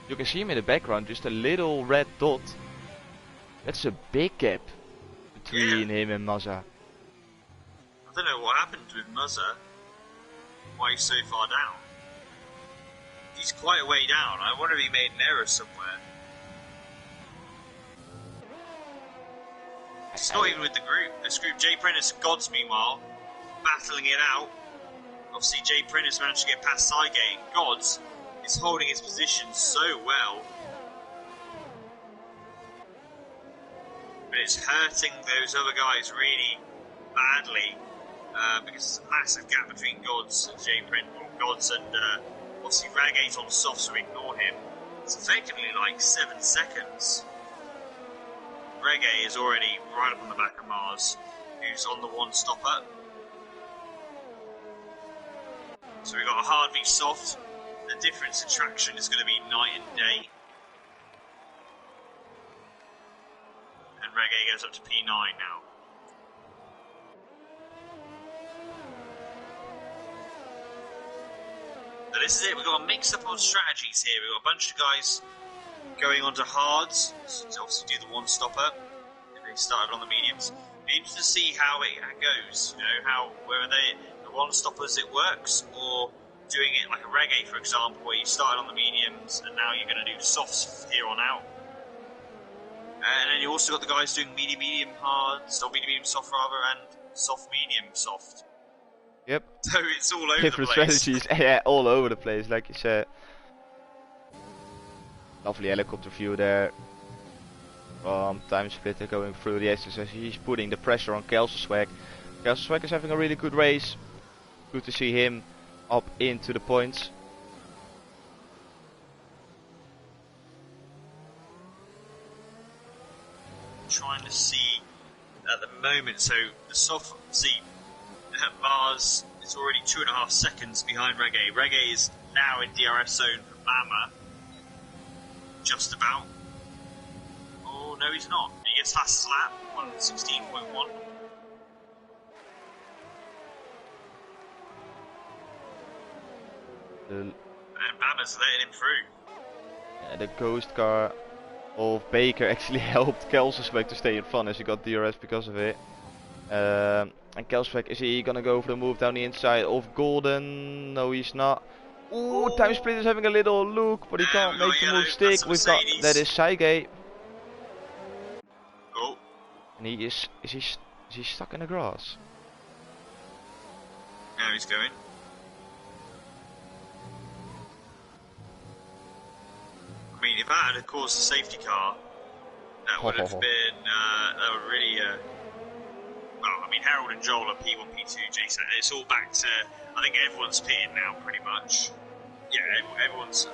You can see him in the background, just a little red dot. That's a big gap between him and Mazza. I don't know what happened with Mazza. Why he's so far down. He's quite a way down. I wonder if he made an error somewhere. It's not even with the group. This group, Jay Prentice and Gods, meanwhile, battling it out. Obviously, Jay Prentice managed to get past Saigate. Gods is holding his position so well. But it's hurting those other guys really badly. Because there's a massive gap between Gods and Jay Prentice. Gods and obviously Ragate's on soft, so ignore him. It's effectively like 7 seconds. Reggae is already right up on the back of Mars, who's on the one stopper. So we've got a hard v soft. The difference in traction is going to be night and day. And Reggae goes up to P9 now. So this is it, we've got a mix up of strategies here. We've got a bunch of guys going on to hards to obviously do the one stopper. They started on the mediums. Be interested to see how it goes. You know, whether the one stoppers it works, or doing it like a Reggae, for example, where you started on the mediums and now you're going to do softs here on out. And then you also got the guys doing medium hards, or medium soft rather, and soft medium soft. Yep. So it's all over different the place. strategies, yeah, all over the place, like you said. Lovely helicopter view there. Time splitter going through the S's as he's putting the pressure on Kelselsweg. Kelselsweg is having a really good race. Good to see him up into the points. Trying to see at the moment, so the soft, see, Mars is already 2.5 seconds behind Reggae. Reggae is now in DRS zone for Bama. Just about. Oh, no, he's not. He gets fastest lap, 1:16.1. And Bama's letting him through. The ghost car of Baker actually helped Kelselsweg to stay in front as he got DRS because of it. And Kelselsweg, is he gonna go for the move down the inside of Golden? No, he's not. Ooh, Time Split is having a little look, but he can't make the move stick. We've got, that is Saigate. Oh. And is he stuck in the grass? Now he's going. I mean, if that had caused a safety car, that would have been, that would really, well, I mean, Harold and Joel are P1, P2, Jason. It's all back to, I think everyone's pitted now, pretty much. Yeah, everyone's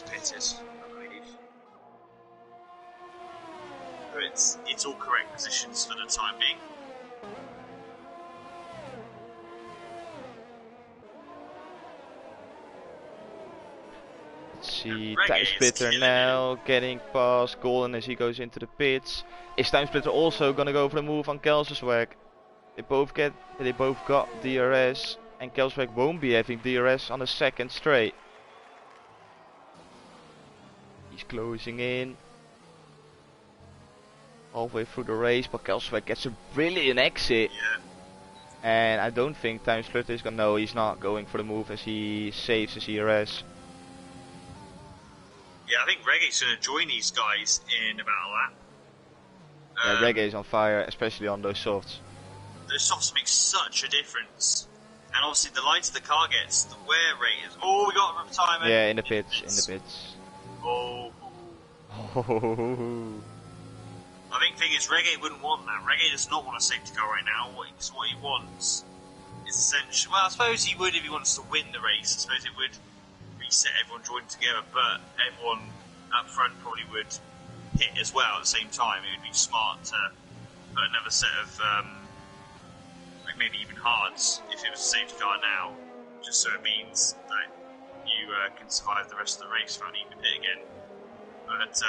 pitted, I believe. But it's all correct positions for the time being. Let's see, Time Splitter now getting past Golden as he goes into the pits. Is Time Splitter also gonna go for the move on Kelselsweg? They both got DRS, and Kelselsweg won't be having DRS on the second straight. He's closing in. halfway through the race, but Kelsweg gets a brilliant exit. Yeah. And I don't think Time Splitter is gonna. No, he's not going for the move as he saves his ERS. Yeah, I think Reggae's going to join these guys in about a lap. Yeah, Reggae is on fire, especially on those softs. Those softs make such a difference. And obviously, the lighter the car gets, the wear rate is. Oh, we got a retirement. Yeah, in the pits, in the pits. Oh. Oh. I think the thing is, Reggae wouldn't want that. Reggae does not want a safety car right now. What he wants is essentially. Well, I suppose he would if he wants to win the race. I suppose it would reset everyone joined together, but everyone up front probably would hit as well at the same time. It would be smart to put another set of, like maybe even hards if it was a safety car now, just so it means that you can survive the rest of the race without needing to pit again. But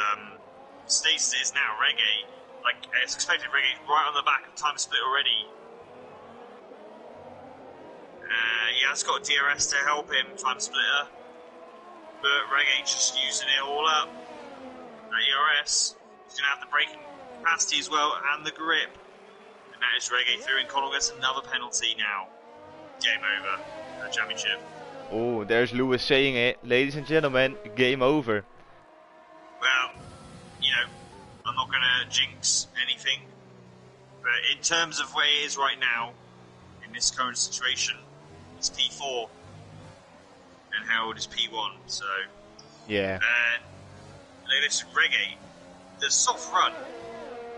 stays as it is now, Reggae, like as expected, Reggae right on the back of Time Split already. Yeah, it's got a DRS to help him, Time Splitter. But Reggae just using it all up. That ERS. He's going to have the braking capacity as well, and the grip. And that is Reggae through, and Connell gets another penalty now. Game over. The championship. Oh, there's Lewis saying it. Ladies and gentlemen, game over. Well, you know, I'm not going to jinx anything. But in terms of where he is right now, in this current situation, it's P4. And Harold is P1, so... Yeah. Listen, Reggae, the soft run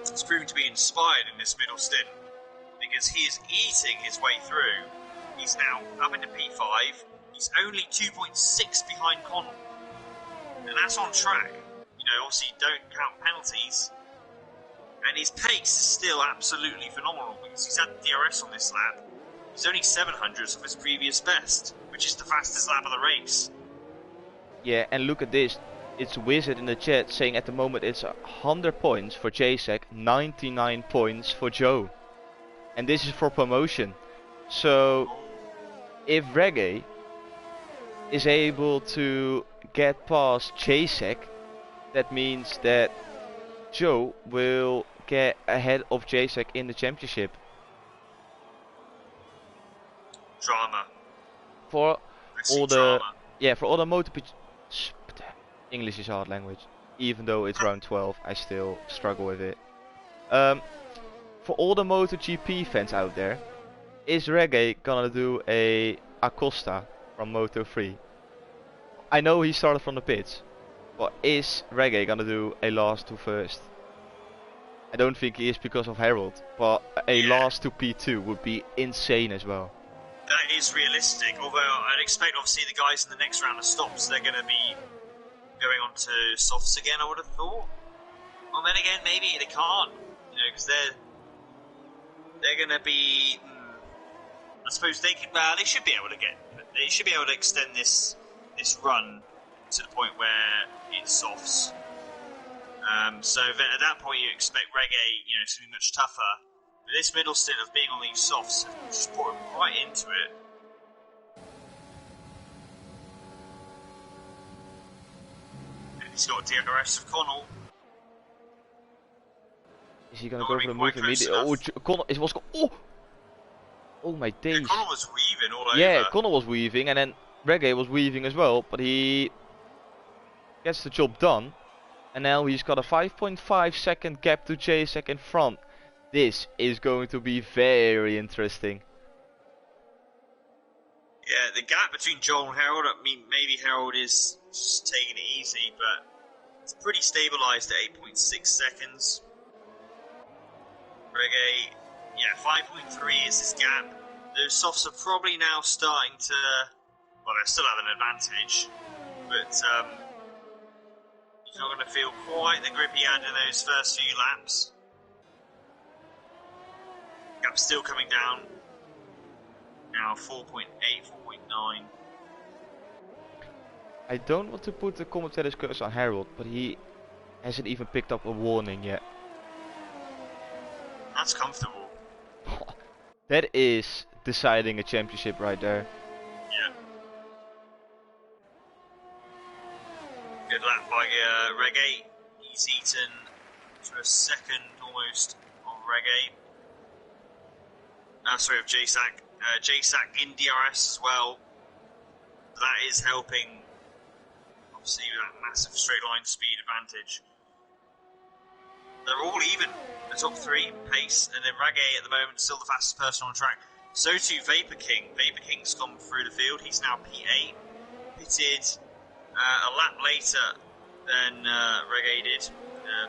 is proving to be inspired in this middle stint because he is eating his way through. He's now up into P5. He's only 2.6 behind Connell. And that's on track. You know, obviously don't count penalties. And his pace is still absolutely phenomenal because he's had DRS on this lap. He's only 700ths of his previous best, which is the fastest lap of the race. Yeah, and look at this. It's Wizard in the chat saying at the moment it's 100 points for Jacek, 99 points for Joe. And this is for promotion. So, if Reggae is able to get past Jacek, that means that Joe will get ahead of Jacek in the championship. Drama. For all the drama. Yeah, for all the motor English is a hard language. Even though it's round 12, I still struggle with it. For all the MotoGP fans out there, is Reggae gonna do a Acosta from Moto3? I know he started from the pits, but is Reggae gonna do a last to first? I don't think he is because of Harold, but a last to P2 would be insane as well. That is realistic, although I'd expect obviously the guys in the next round of stops, they're going to be going on to softs again, I would have thought. Well, then again, maybe they can't, you know, because they're going to be. I suppose they could. They should be able to extend this run to the point where it's softs. So then at that point, you expect Reggae, you know, to be much tougher. But this middle stint of being on these softs just brought him right into it. And he's got DRS of Connell. Is he gonna go for the move immediately? Oh, Connell, it was. Oh my days. Yeah, Connell was weaving all over. Yeah, Connell was weaving, and then Reggae was weaving as well, but he gets the job done. And now he's got a 5.5 second gap to Jacek in front. This is going to be very interesting. Yeah, the gap between Joel and Harold, I mean, maybe Harold is just taking it easy, but it's pretty stabilised at 8.6 seconds. Reggae, yeah, 5.3 is his gap. Those softs are probably now starting to, well, they still have an advantage, but he's not going to feel quite the grip he had in those first few laps. Gap's still coming down. Now 4.8, 4.9. I don't want to put the commentator's curse on Harold, but he hasn't even picked up a warning yet. That's comfortable. That is deciding a championship right there. Yeah. Good lap by Reggae. He's eaten to a second almost of Reggae. Sorry, of JSAC. JSAC in DRS as well. That is helping, obviously, that massive straight line speed advantage. They're all even. The top three, pace, and then Reggae at the moment still the fastest person on track. So too Vapor King. Vapor King's gone through the field. He's now P8. Pitted a lap later than Reggae did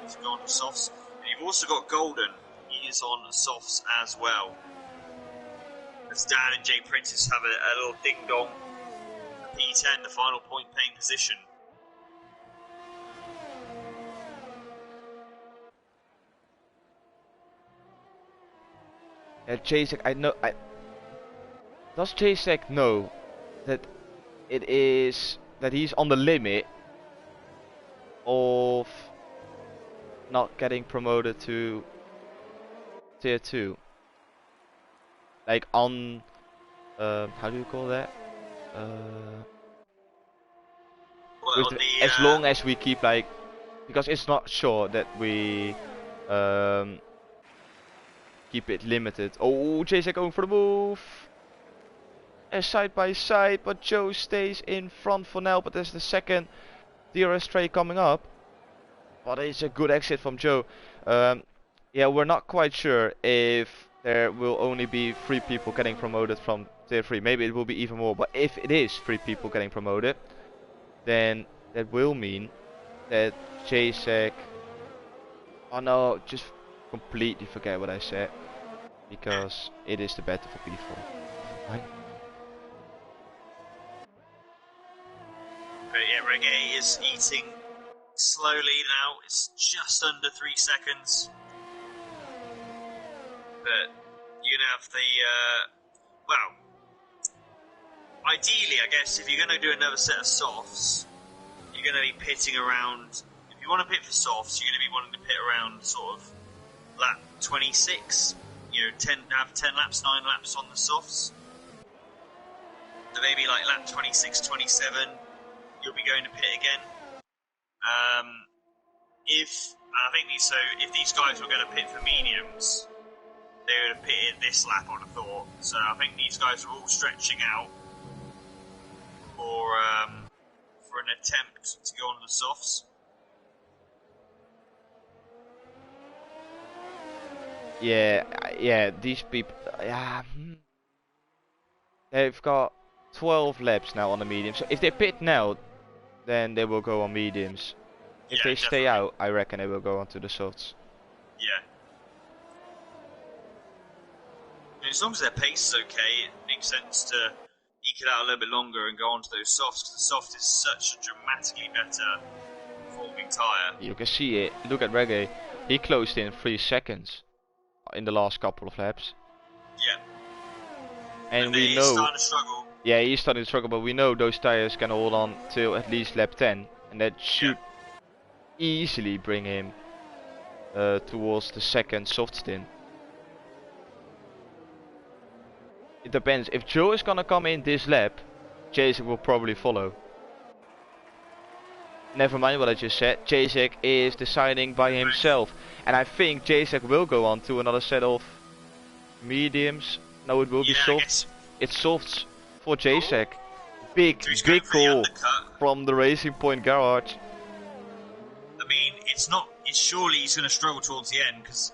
to go on to softs. And you've also got Golden. He is on softs as well. As Dan and Jay Prentice have a little ding-dong. P10, the final point-paying position. JSEC, I know. Does JSEC know that he's on the limit of not getting promoted to tier 2? Like on, how do you call that? As long as we keep like, because it's not sure that we keep it limited. Oh, JSEC going for the move. Side by side, but Joe stays in front for now. But there's the second DRS tray coming up. But it's a good exit from Joe. Yeah, we're not quite sure if there will only be 3 people getting promoted from tier 3. Maybe it will be even more. But if it is 3 people getting promoted, then that will mean that JSEC... Oh no, just completely forget what I said. Because it is the battle for P4. Fine. But yeah, Reggae is eating slowly now. It's just under 3 seconds. But you can have the, well, ideally, I guess, if you're going to do another set of softs, you're going to be pitting around, if you want to pit for softs, you're going to be wanting to pit around sort of lap 26, you know, 10 laps, 9 laps on the softs. So maybe like lap 26, 27, you'll be going to pit again. If these guys were going to pit for mediums, they would have pitted this lap, I would have thought. So I think these guys are all stretching out for an attempt to go on the softs. Yeah, these people, they've got 12 laps now on the mediums. So if they pit now, then they will go on mediums. If they stay out, I reckon they will go on to the softs. Yeah. As long as their pace is okay, it makes sense to eke it out a little bit longer and go on to those softs, because the soft is such a dramatically better performing tyre. You can see it. Look at Reggae. He closed in 3 seconds in the last couple of laps. Yeah. And we know... starting to struggle. Yeah, he's starting to struggle, but we know those tyres can hold on till at least lap 10. And that should easily bring him towards the second soft stint. It depends. If Joe is gonna come in this lap, JSEC will probably follow. Never mind what I just said. JSEC is deciding by himself. And I think JSEC will go on to another set of mediums. No, it will be softs. It's softs for JSEC. Big call from the Racing Point garage. I mean, surely he's going to struggle towards the end, because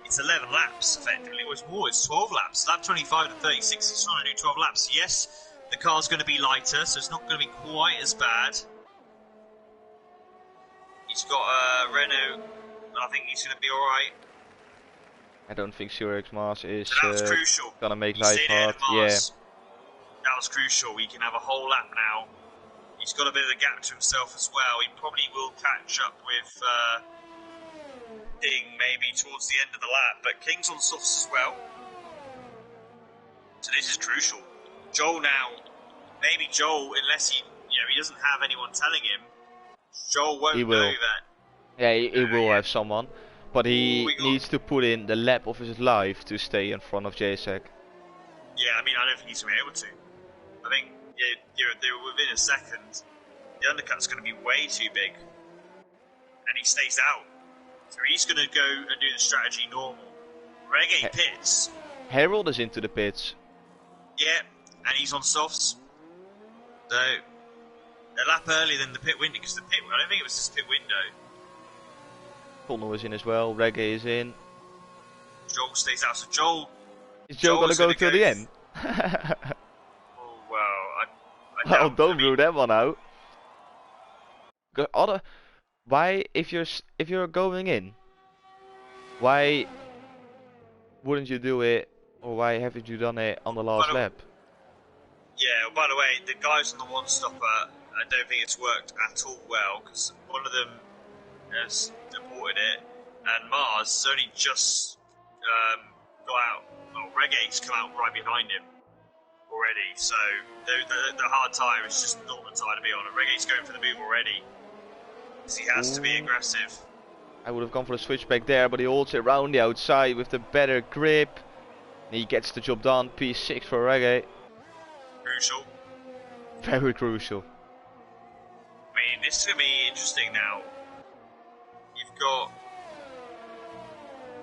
it's 11 laps, effectively. It was more, it's 12 laps. Lap 25 to 36, he's trying to do 12 laps. Yes, the car's going to be lighter, so it's not going to be quite as bad. He's got Renault, I think he's going to be alright. I don't think Surex Mars is crucial. gonna make life hard. Yeah. That was crucial. We can have a whole lap now. He's got a bit of a gap to himself as well. He probably will catch up with Ding maybe towards the end of the lap, but King's on softs as well. So this is crucial. Joel now, maybe Joel, unless he doesn't have anyone telling him, Joel won't know that. Yeah, he will have someone. But he needs to put in the lap of his life to stay in front of JSEC. Yeah, I mean, I don't think he's going to be able to. I think they're within a second. The undercut's going to be way too big. And he stays out. So he's going to go and do the strategy normal. Reggae pits. Harold is into the pits. Yeah, and he's on softs. So, a lap earlier than the pit window, because I don't think it was just pit window. Connell is in as well, Reggae is in. Joel stays out, so Joel... Is Joe going to go till the end? Oh, well, I Oh, don't rule that one out. Why, if you're going in, why wouldn't you do it, or why haven't you done it on the last lap? Yeah, by the way, the guys on the one stopper, I don't think it's worked at all well, because one of them has deported it, and Mars has only just got out. Well, Reggae's come out right behind him already, so the hard tyre is just not the tyre to be on, and Reggae's going for the move already. Because he has to be aggressive. I would have gone for the switchback there, but he holds it around the outside with the better grip. He gets the job done. P6 for Reggae. Crucial. Very crucial. I mean, this is going to be interesting now. You've got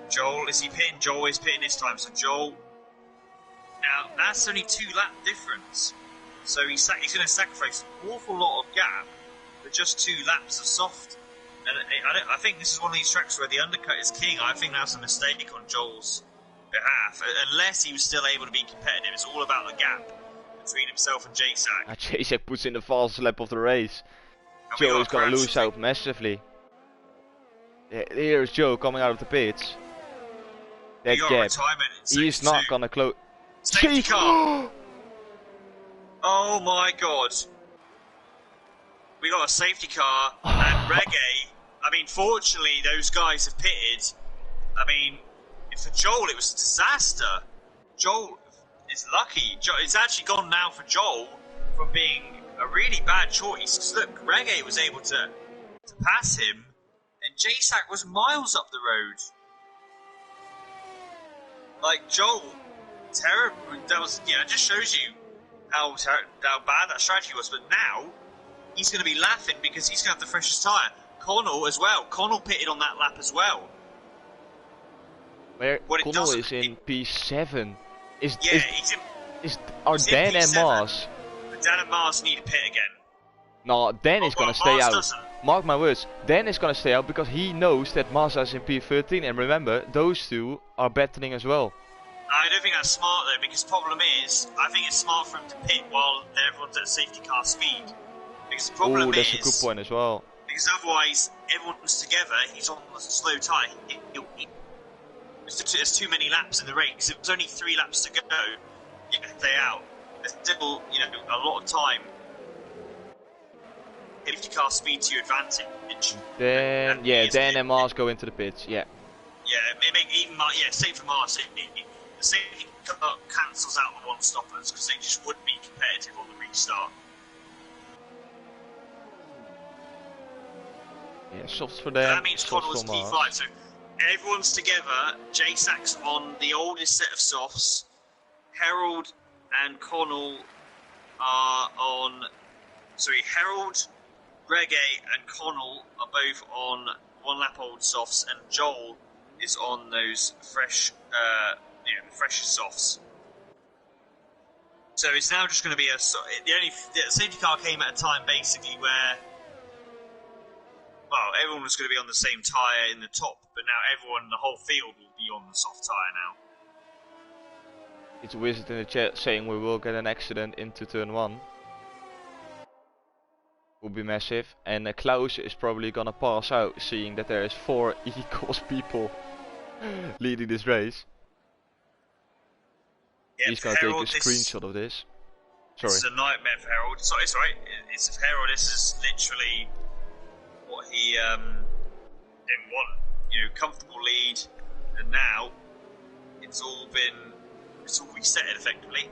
Joel. Is he pitting? Joel is pitting this time. So Joel. Now, that's only 2 lap difference. So he's going to sacrifice an awful lot of gap for just 2 laps of soft. And I think this is one of these tracks where the undercut is king. I think that's a mistake on Joel's behalf. Unless he was still able to be competitive. It's all about the gap between himself and J-Sack. J-Sack puts in the fastest lap of the race. Joe is going to lose out massively. Here's Joe coming out of the pits. That gap. He's not going to close. Safety car! Oh my god. We got a safety car and Reggae. I mean, fortunately, those guys have pitted. I mean, for Joel, it was a disaster. Joel is lucky. It's actually gone now for Joel from being a really bad choice. Because look, Reggae was able to pass him, and J-Sack was miles up the road. Like, Joel, terrible. That was, it just shows you how bad that strategy was. But now, he's going to be laughing because he's going to have the freshest tyre. Connell as well. Connell pitted on that lap as well. Where Connell is in P7. Are he's Dan and Mars? But Dan and Mars need to pit again. No, Dan is going to stay Mars out. Doesn't. Mark my words, Dan is going to stay out because he knows that Mars is in P13. And remember, those two are battling as well. I don't think that's smart though, because the problem is, I think it's smart for him to pit while everyone's at safety car speed. Because the problem that's a good point as well. Because otherwise, everyone's together, he's on the slow tyre. There's too many laps in the race. It was only 3 laps to go. Stay out. There's still, a lot of time. Safety car speed to your advantage. Dan and Mars go into the pits. Yeah. Yeah, it make even same for Mars. The safety car cancels out the one stoppers because they just wouldn't be competitive on the restart. Yeah, softs for them. That means Connell was P5, so everyone's together. J-Sack's on the oldest set of softs. Harold and Connell are on... Sorry, Harold, Reggae and Connell are both on 1 lap old softs, and Joel is on those fresh, the freshest softs. So it's now just going to be the safety car came at a time basically where, well, everyone was going to be on the same tyre in the top, but now the whole field will be on the soft tyre now. It's a wizard in the chat saying we will get an accident into turn 1. Will be massive, and Klaus is probably gonna pass out, seeing that there is 4 equals people leading this race. Yep, He's gonna Harold, take a screenshot of this. Sorry. This is a nightmare for Harold. Sorry, it's right. It's Harold. This is literally what he didn't want. Comfortable lead, and now it's all reset effectively.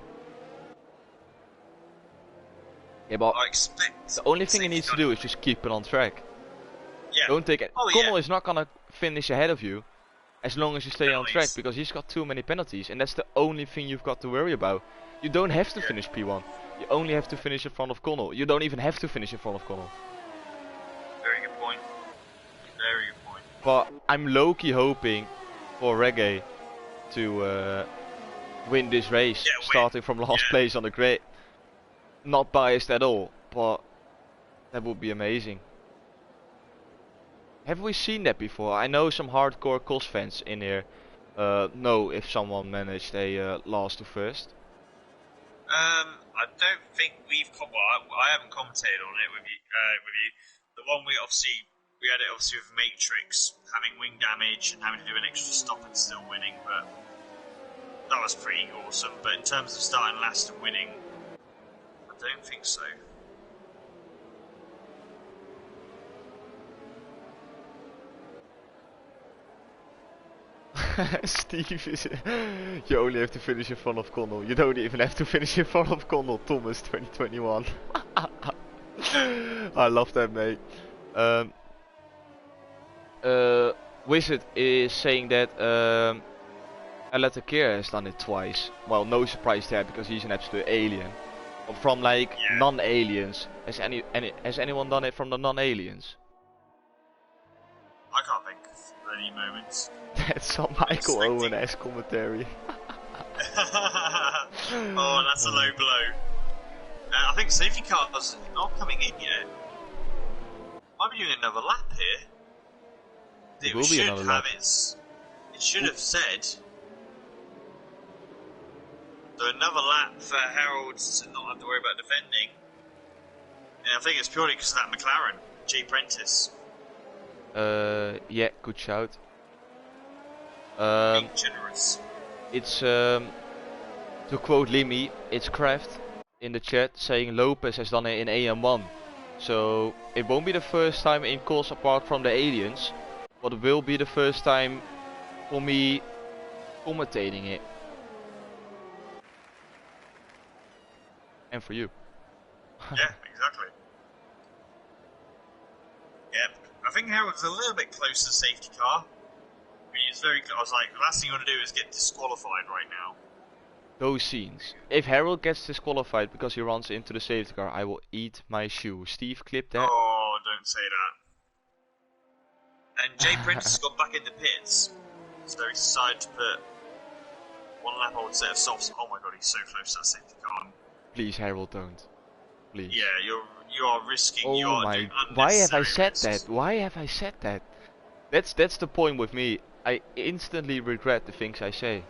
Yeah, but I expect the only thing he needs to do is just keep it on track. Yeah. Don't take it. Connell is not gonna finish ahead of you as long as you stay on track, because he's got too many penalties, and that's the only thing you've got to worry about. You don't have to finish P1. You only have to finish in front of Connell. You don't even have to finish in front of Connell. Very good point. Very good point. But I'm low-key hoping for Reggae to win this race, Yeah, starting from last place on the grid. Not biased at all, but that would be amazing. Have we seen that before? I know some hardcore COS fans in here know if someone managed a last to first. I don't think we've. I haven't commentated on it with you. The one we had it obviously with Matrix having wing damage and having to do an extra stop and still winning, but that was pretty awesome. But in terms of starting last and winning, I don't think so. Steve is. You only have to finish in front of Connell. You don't even have to finish in front of Connell. Thomas 2021. I love that, mate. Wizard is saying that Alatakir has done it twice. Well, no surprise there because he's an absolute alien. From like non-aliens, has anyone done it from the non-aliens? I can't think of any moments. That's some Michael Owen-esque commentary. Oh, that's a low blow. I think safety cars not coming in yet. Might be doing another lap here. It will be another lap. It should have said. So another lap for Harold to not have to worry about defending. And I think it's purely because of that McLaren, J. Prentice. Yeah, good shout. Being generous. It's to quote Limmy, it's Kraft in the chat saying Lopez has done it in AM1. So it won't be the first time in calls apart from the aliens, but it will be the first time for me commentating it. And for you. Yeah, exactly. Yeah, I think Harold's a little bit close to the safety car. I mean, I was like, the last thing you want to do is get disqualified right now. Those scenes. If Harold gets disqualified because he runs into the safety car, I will eat my shoe. Steve, clip that. Oh, don't say that. And Jay Prentice has gone back in the pits, so he decided to put one lap old set of softs. Oh my god, he's so close to that safety car. Please, Harold, don't. Please. Yeah, you are risking. Oh you are my! doing Why have I said risks. that? Why have I said that? That's the point with me. I instantly regret the things I say.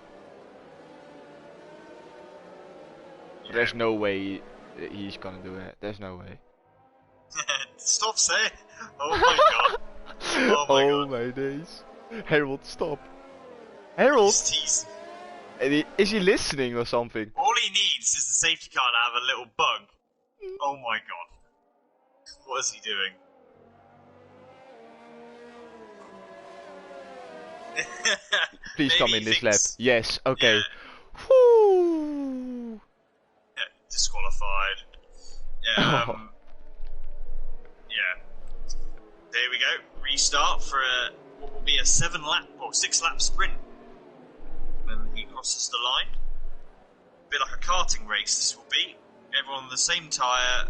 Yeah. There's no way he's gonna do it. There's no way. Stop saying. Oh my god. Oh my god. My days. Harold, stop. Harold. Is he listening or something? All he needs is the safety car to have a little bug. Oh my god. What is he doing? Please come in this lap. Yes, okay. Yeah. Whoo! Yeah, disqualified. Yeah, yeah. There we go. Restart for what will be a 6 lap sprint. When he crosses the line. A bit like a karting race this will be. Everyone on the same tyre.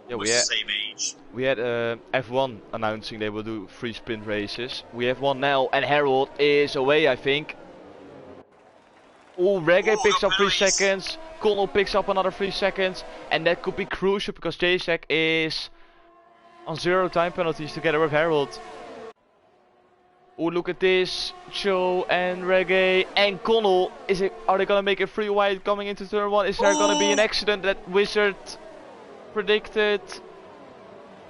Yeah, the same age. We had F1 announcing they will do 3 sprint races. We have one now, and Harold is away, I think. Oh, Reggae picks up 3 seconds. Connell picks up another 3 seconds, and that could be crucial because Jacek is on 0 time penalties together with Harold. Oh, look at this. Joe and Reggae and Connell. Are they gonna make a free wide coming into turn 1? Is there gonna be an accident that Wizard predicted?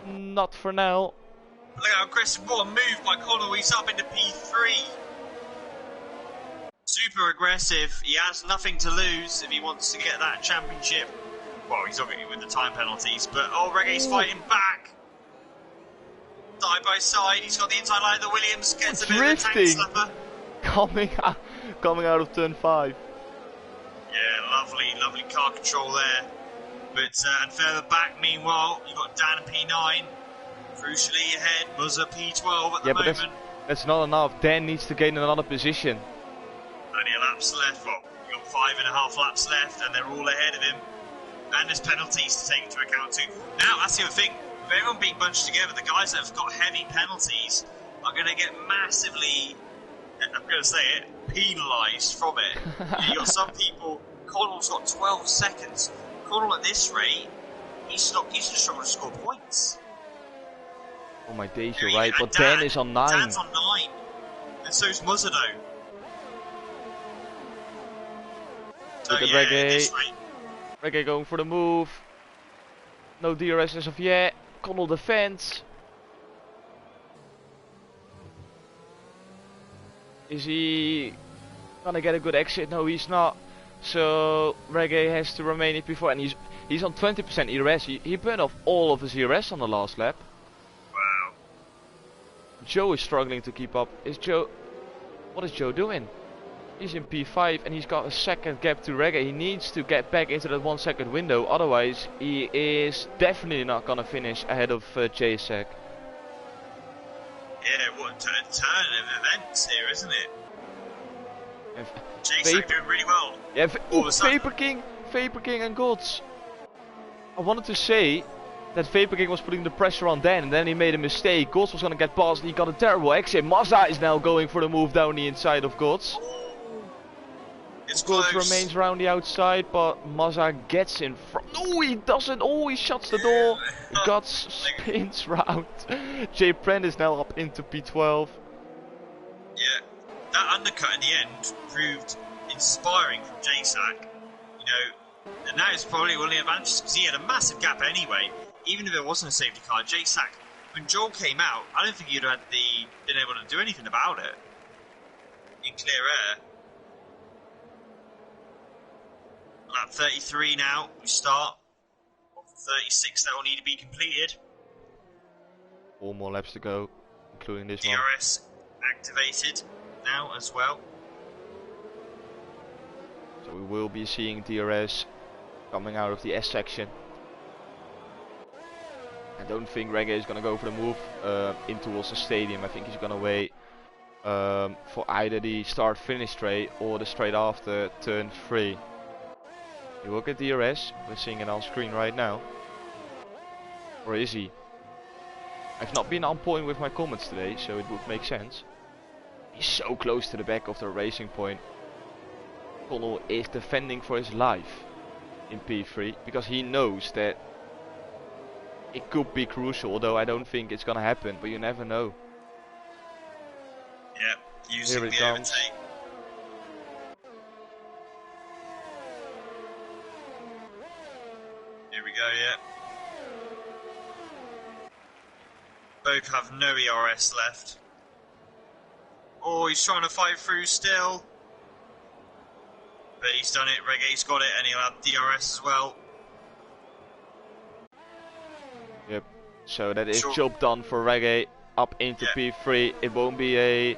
Not for now. Look how aggressive, what a move by Connell, he's up into P3. Super aggressive, he has nothing to lose if he wants to get that championship. Well, he's obviously with the time penalties, but Reggae's fighting back. Side by side, he's got the inside line of the Williams, gets a bit of a tank slapper. Coming out of turn 5. Yeah, lovely car control there. But and further back, meanwhile, you've got Dan at P9. Crucially ahead, Muzza P12 at the moment. But that's not enough. Dan needs to gain another position. Only laps left. Well, you've got 5.5 laps left, and they're all ahead of him. And there's penalties to take into account too. Now, that's the other thing. With everyone being bunched together, the guys that have got heavy penalties are going to get massively, I'm going to say it, penalised from it. You got some people, Connell's got 12 seconds. Connell at this rate, he's just struggling to score points. Oh my days, you're right, but Dan is on 9. Dan's on 9. And so's Muzzado. So, Look at Reggae. Reggae going for the move. No DRS as of yet. Connell defends. Is he gonna get a good exit? No, he's not. So Reggae has to remain in P4, and he's on 20% ERS. He burned off all of his ERS on the last lap. Wow. Joe is struggling to keep up. What is Joe doing? He's in P5 and he's got a second gap to Reggae. He needs to get back into that 1 second window, otherwise he is definitely not gonna finish ahead of JSAC. Yeah, what a turn of events here, isn't it? JSAC doing really well. Yeah, Vapor King and Gods. I wanted to say that Vapor King was putting the pressure on Dan, and then he made a mistake. Gods was gonna get past, and he got a terrible exit. Mazza is now going for the move down the inside of Gods. Gods remains around the outside, but Mazza gets in front. No, he doesn't. Oh, he shuts the door. Gods spins round. Jay Pren is now up into P12. Yeah, that undercut in the end proved inspiring from JSAC. You know, and that is probably one of the advantages, because he had a massive gap anyway. Even if there wasn't a safety car, JSAC, when Joel came out, I don't think he'd have been able to do anything about it in clear air. Lap 33 now, we start. Of the 36 that will need to be completed. 4 more laps to go, including this one. DRS activated now as well. So we will be seeing DRS coming out of the S section. I don't think Reggae is going to go for the move in towards the stadium. I think he's going to wait for either the start-finish straight or the straight after turn 3. You look at DRS, we're seeing it on screen right now. Or is he? I've not been on point with my comments today, so it would make sense. He's so close to the back of the racing point. Connell is defending for his life in P3, because he knows that it could be crucial, although I don't think it's gonna happen, but you never know. Yep, using Here it the comes. overtake. Here we go, yeah. Both have no ERS left. Oh, he's trying to fight through still. But he's done it, Reggae's got it, and he'll have DRS as well. Yep, so that is job done for Reggae, up into P3. It won't be a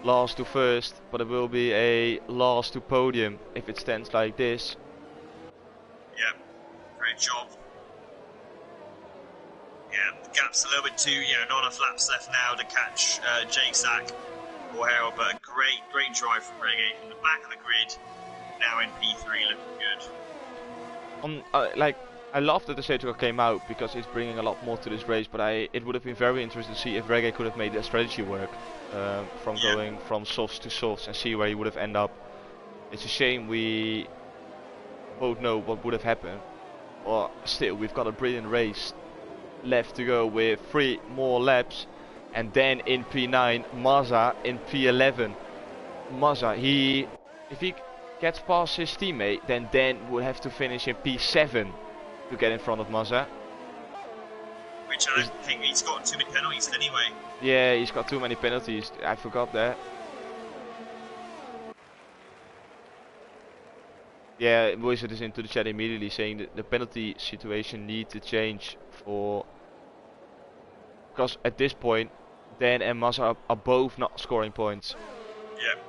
last to first, but it will be a last to podium if it stands like this. Yep, great job. Yeah, the gap's a little bit too, not enough laps left now to catch JSAC or Harold, but a great drive from Reggae from the back of the grid, now in P3, looking good. I love that the safety car came out, because it's bringing a lot more to this race, but it would have been very interesting to see if Reggae could have made that strategy work, from going from softs to softs and see where he would have ended up. It's a shame we both know what would have happened, but still, we've got a brilliant race left to go with 3 more laps, and then in P9, Mazza in P11. Mazza, if he gets past his teammate, then Dan would have to finish in P7 to get in front of Mazza. Which I don't think he's got too many penalties anyway. Yeah, he's got too many penalties. I forgot that. Yeah, Wizard is into the chat immediately saying that the penalty situation needs to change because at this point, Dan and Mazza are both not scoring points. Yeah.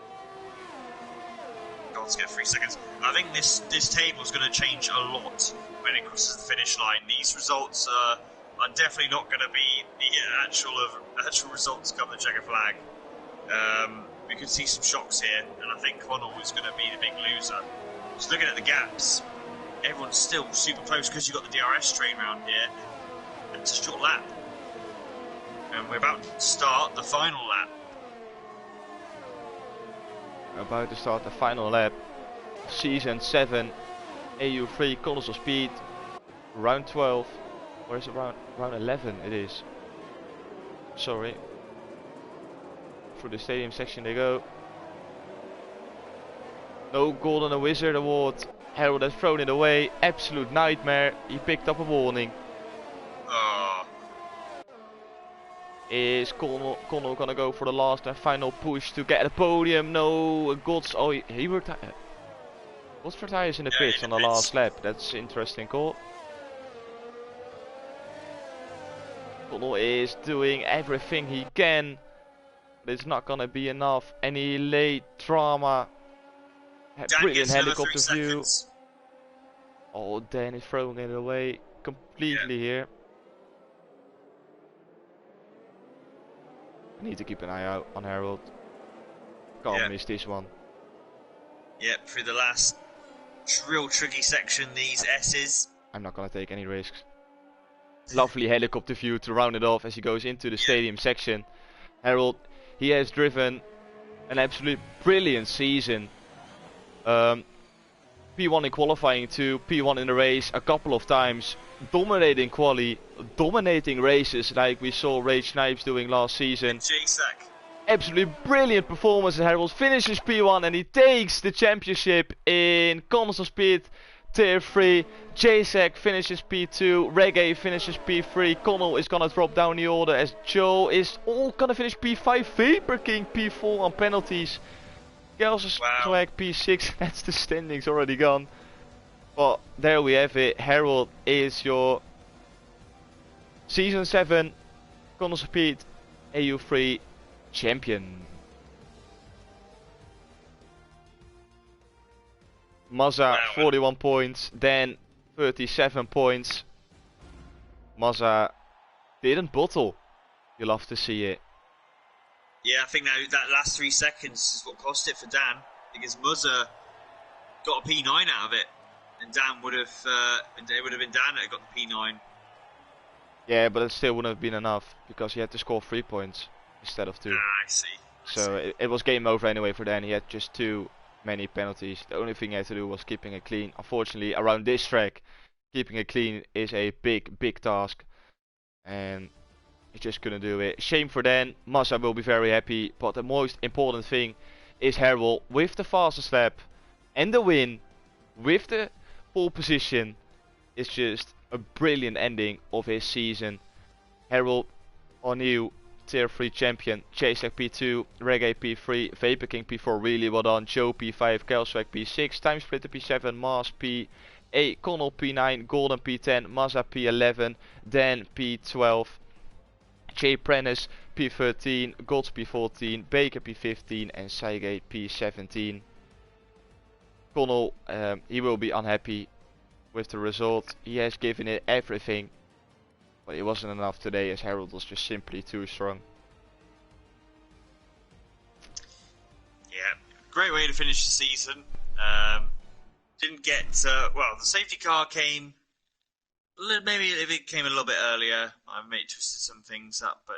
Let's get 3 seconds. I think this table is going to change a lot when it crosses the finish line. These results are definitely not going to be the actual results come the checker flag. We could see some shocks here, and I think Connell is going to be the big loser. Just looking at the gaps, everyone's still super close because you've got the DRS train round here, and it's a short lap. And we're about to start the final lap. We're about to start the final lap. Season 7, EU3, Colors of Speed, round 12. Or is it round 11? It is. Sorry. Through the stadium section they go. No Golden Wizard award. Harold has thrown it away. Absolute nightmare. He picked up a warning. Oh. Is Connell gonna go for the last and final push to get the podium? No, Gods. Oh, he worked. What's for tires in the pits on the last lap? That's interesting call. Connell is doing everything he can, but it's not gonna be enough. Any late drama. Brilliant helicopter view. Oh, Dan is throwing it away completely here. I need to keep an eye out on Harold. Can't miss this one. Yep, through the last real tricky section, these S's. I'm not gonna take any risks. Lovely helicopter view to round it off as he goes into the stadium section. Harold, he has driven an absolute brilliant season. P1 in qualifying too, P1 in the race a couple of times, dominating quali, dominating races like we saw Ray Snipes doing last season. Absolutely brilliant performance. Harold finishes P1 and he takes the championship in Colors of Speed Tier 3. JSAC finishes P2, Reggae finishes P3, Connell is gonna drop down the order as Joe is all gonna finish P5, Vapor King P4 on penalties. Gels swag P6, that's the standings already gone. But there we have it. Harold is your Season 7 Colors of Speed EU3 champion. Mazza 41 points, Dan 37 points. Mazza didn't bottle. You love to see it. Yeah, I think that last 3 seconds is what cost it for Dan, because Muzza got a P9 out of it, and Dan would have, it would have been Dan that got the P9. Yeah, but it still wouldn't have been enough because he had to score 3 points instead of 2. I see. So it was game over anyway for Dan. He had just too many penalties. The only thing he had to do was keeping it clean. Unfortunately, around this track, keeping it clean is a big task, and he just couldn't do it. Shame for Dan. Mazza will be very happy, but the most important thing is Harold with the fastest lap and the win with the pole position. It's just a brilliant ending of his season. Harold, our new Tier 3 champion. JSAC P2, Reggae P3, Vapor King P4, really well done. Joe P5, Kelswag P6, Time Splitter P7, Mars P8, Connell P9, Golden P10, Mazza P11, Dan P12. Jay Prentice P13, Golds P14, Baker P15 and Saigate P17. Connell, he will be unhappy with the result. He has given it everything, but it wasn't enough today as Harold was just simply too strong. Yeah, great way to finish the season. Didn't get, well, the safety car came, maybe if it came a little bit earlier, I may have twisted some things up, but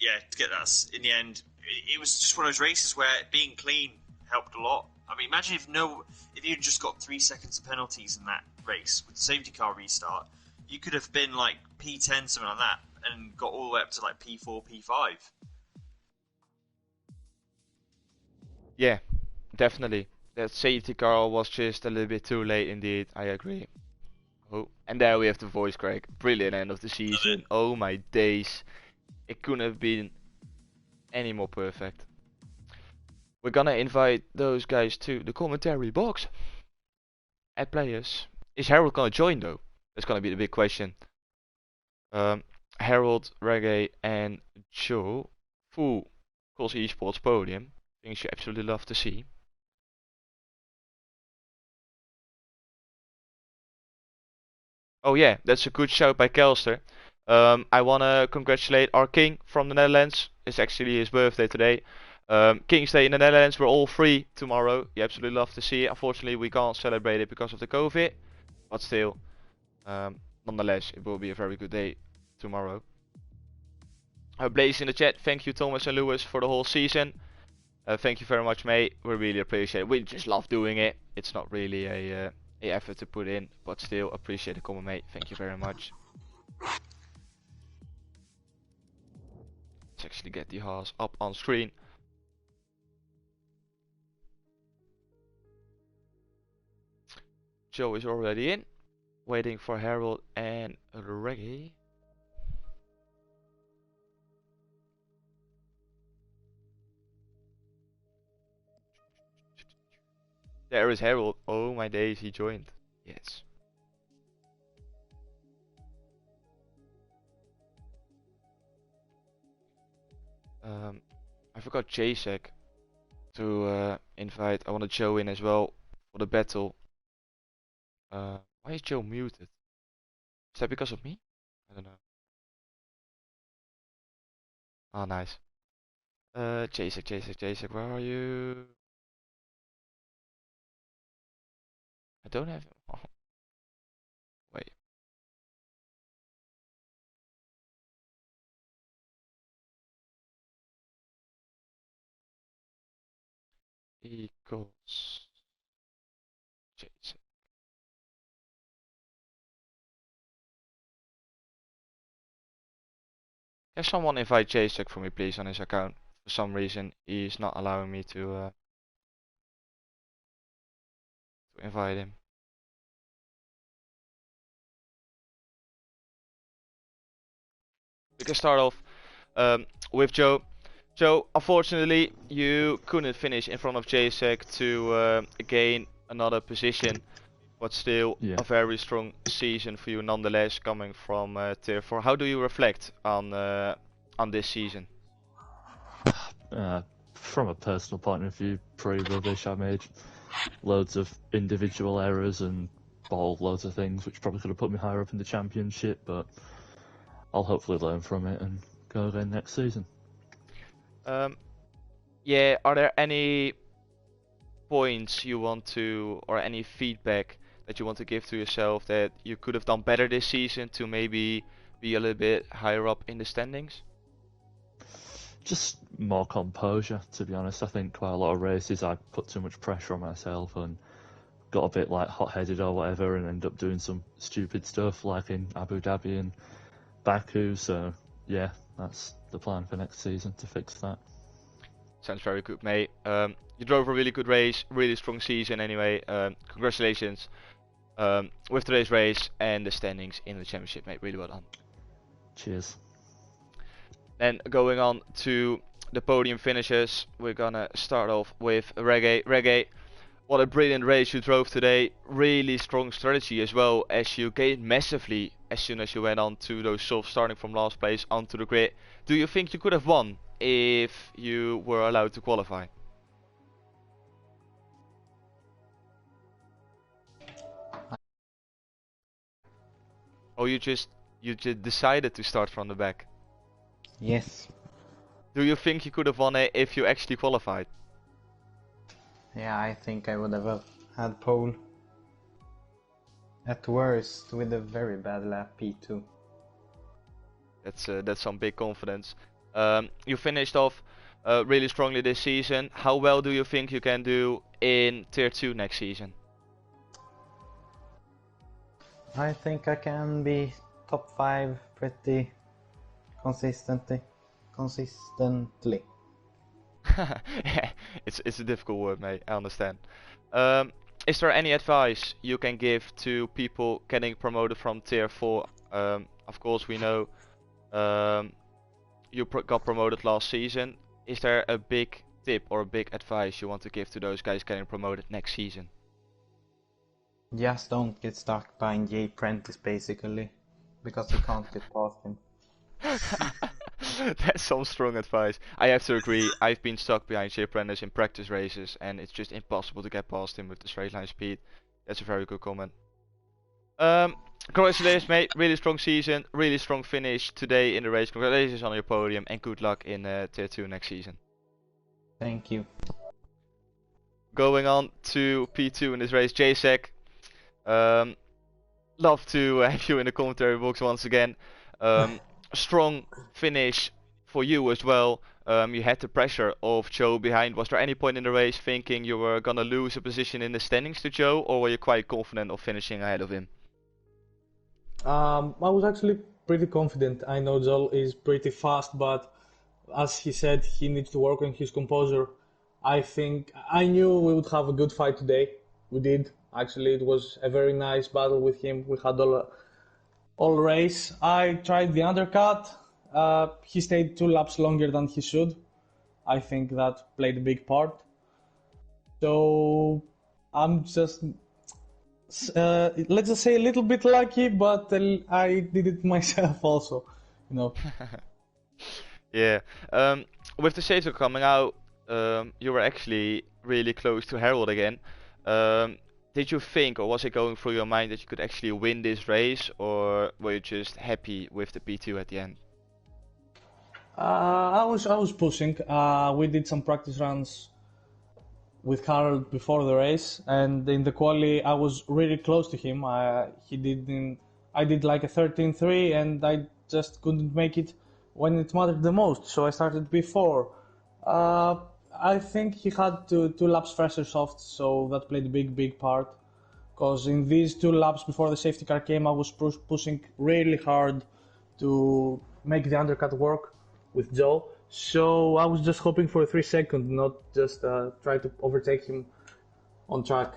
yeah, to get that in the end, it was just one of those races where being clean helped a lot. I mean, imagine if you just got 3 seconds of penalties in that race with the safety car restart, you could have been like P10, something like that, and got all the way up to like P4, P5. Yeah, definitely. That safety car was just a little bit too late indeed, I agree. Oh, and there we have the voice crack. Brilliant end of the season. Oh my days. It couldn't have been any more perfect. We're gonna invite those guys to the commentary box. At players. Is Harold gonna join though? That's gonna be the big question. Harold, Reggae and Joe. Full Cols Esports podium. Things you absolutely love to see. Oh yeah, that's a good shout by Kelster. I wanna congratulate our king from the Netherlands. It's actually his birthday today. King's Day in the Netherlands. We're all free tomorrow. You absolutely love to see it. Unfortunately, we can't celebrate it because of the COVID. But still, nonetheless, it will be a very good day tomorrow. Blaze in the chat, thank you Thomas and Lewis for the whole season. Thank you very much, mate. We really appreciate it. We just love doing it. It's not really a effort to put in, but still appreciate the comment, mate. Thank you very much. Let's actually get the horse up on screen. Joe is already in, waiting for Harold and Reggie. There is Harold. Oh my days, he joined. Yes. I forgot Jacek to invite. I wanted Joe in as well for the battle. Why is Joe muted? Is that because of me? I don't know. Oh, nice. Jacek, where are you? I don't have him. Oh, wait. Equals Jacek. Can someone invite Jacek for me, please, on his account? For some reason, he's not allowing me to invite him. We can start off with Joe. Joe, unfortunately, you couldn't finish in front of Jacek to gain another position, but still Yeah. a very strong season for you nonetheless, coming from Tier 4. How do you reflect on this season? From a personal point of view, pretty rubbish. I made loads of individual errors and balled loads of things, which probably could have put me higher up in the championship, but I'll hopefully learn from it and go again next season. Yeah, are there any points you want to, or any feedback that you want to give to yourself that you could have done better this season to maybe be a little bit higher up in the standings? Just more composure, to be honest. I think quite a lot of races I put too much pressure on myself and got a bit like hot-headed or whatever and ended up doing some stupid stuff like in Abu Dhabi and Baku. So yeah, that's the plan for next season, to fix that. Sounds very good, mate. You drove a really good race, really strong season anyway. Congratulations with today's race and the standings in the championship, mate. Really well done. Cheers. Then going on to the podium finishes, we're gonna start off with Reggae. Reggae, what a brilliant race you drove today. Really strong strategy as well, as you gained massively as soon as you went on to those softs, starting from last place onto the grid. Do you think you could have won if you were allowed to qualify? Or you just decided to start from the back? Yes. Do you think you could have won it if you actually qualified? Yeah, I think I would have had pole. At worst, with a very bad lap P2. That's some big confidence. You finished off really strongly this season. How well do you think you can do in Tier 2 next season? I think I can be top 5 pretty consistently. Yeah, it's a difficult word, mate. I understand. Is there any advice you can give to people getting promoted from Tier 4? Of course, we know you got promoted last season. Is there a big tip or a big advice you want to give to those guys getting promoted next season? Just don't get stuck behind Jay Prentice basically, because you can't get past him. That's some strong advice. I have to agree. I've been stuck behind Jay Prentice in practice races, and it's just impossible to get past him with the straight line speed. That's a very good comment. Congratulations, mate. Really strong season, really strong finish today in the race. Congratulations on your podium, and good luck in Tier 2 next season. Thank you. Going on to P2 in this race, Jacek. Love to have you in the commentary box once again. Strong finish for you as well, you had the pressure of Joe behind. Was there any point in the race thinking you were gonna lose a position in the standings to Joe, or were you quite confident of finishing ahead of him? I was actually pretty confident. I know Joel is pretty fast, but as he said, he needs to work on his composure. I think I knew we would have a good fight today. We did. Actually, it was a very nice battle with him. We had all race. I tried the undercut. He stayed 2 laps longer than he should. I think that played a big part. So I'm just, let's just say, a little bit lucky, but I did it myself also, you know. Yeah. With the safety car coming out, you were actually really close to Harold again. Did you think, or was it going through your mind that you could actually win this race, or were you just happy with the P2 at the end? I was pushing. We did some practice runs with Harold before the race, and in the quali I was really close to him. I did like a 13.3, and I just couldn't make it when it mattered the most. So I started before. I think he had 2 laps fresher soft, so that played a big part. Because in these 2 laps before the safety car came, I was pushing really hard to make the undercut work with Joe. So I was just hoping for a 3 second, not just try to overtake him on track.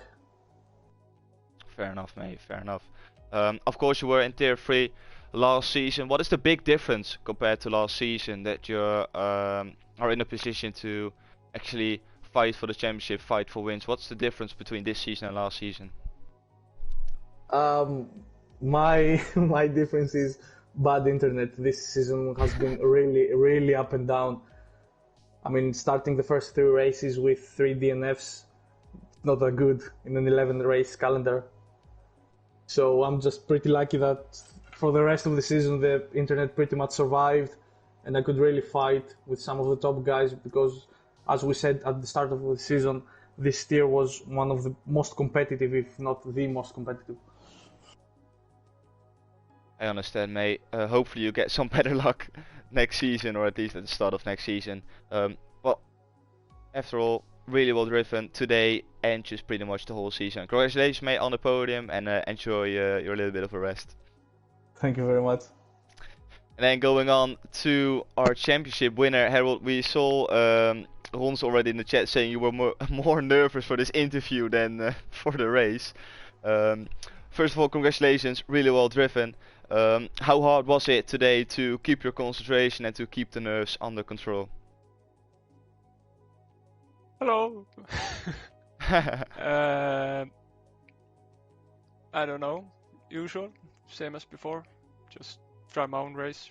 Fair enough, mate. Fair enough. Of course, you were in Tier 3 last season. What is the big difference compared to last season that you are in a position to actually fight for the championship, fight for wins? What's the difference between this season and last season? My difference is bad internet. This season has been really up and down. I mean, starting the first 3 races with 3 DNFs, not that good in an 11 race calendar. So I'm just pretty lucky that for the rest of the season the internet pretty much survived, and I could really fight with some of the top guys, because as we said at the start of the season, this tier was one of the most competitive, if not the most competitive. I understand, mate. Hopefully you get some better luck next season, or at least at the start of next season. Well, after all, really well driven today and just pretty much the whole season. Congratulations, mate, on the podium, and enjoy your little bit of a rest. Thank you very much. And then going on to our championship winner, Harold. We saw Rons already in the chat saying you were more nervous for this interview than for the race. First of all, congratulations, really well driven. How hard was it today to keep your concentration and to keep the nerves under control? Hello. I don't know. Usual, same as before. Just try my own race.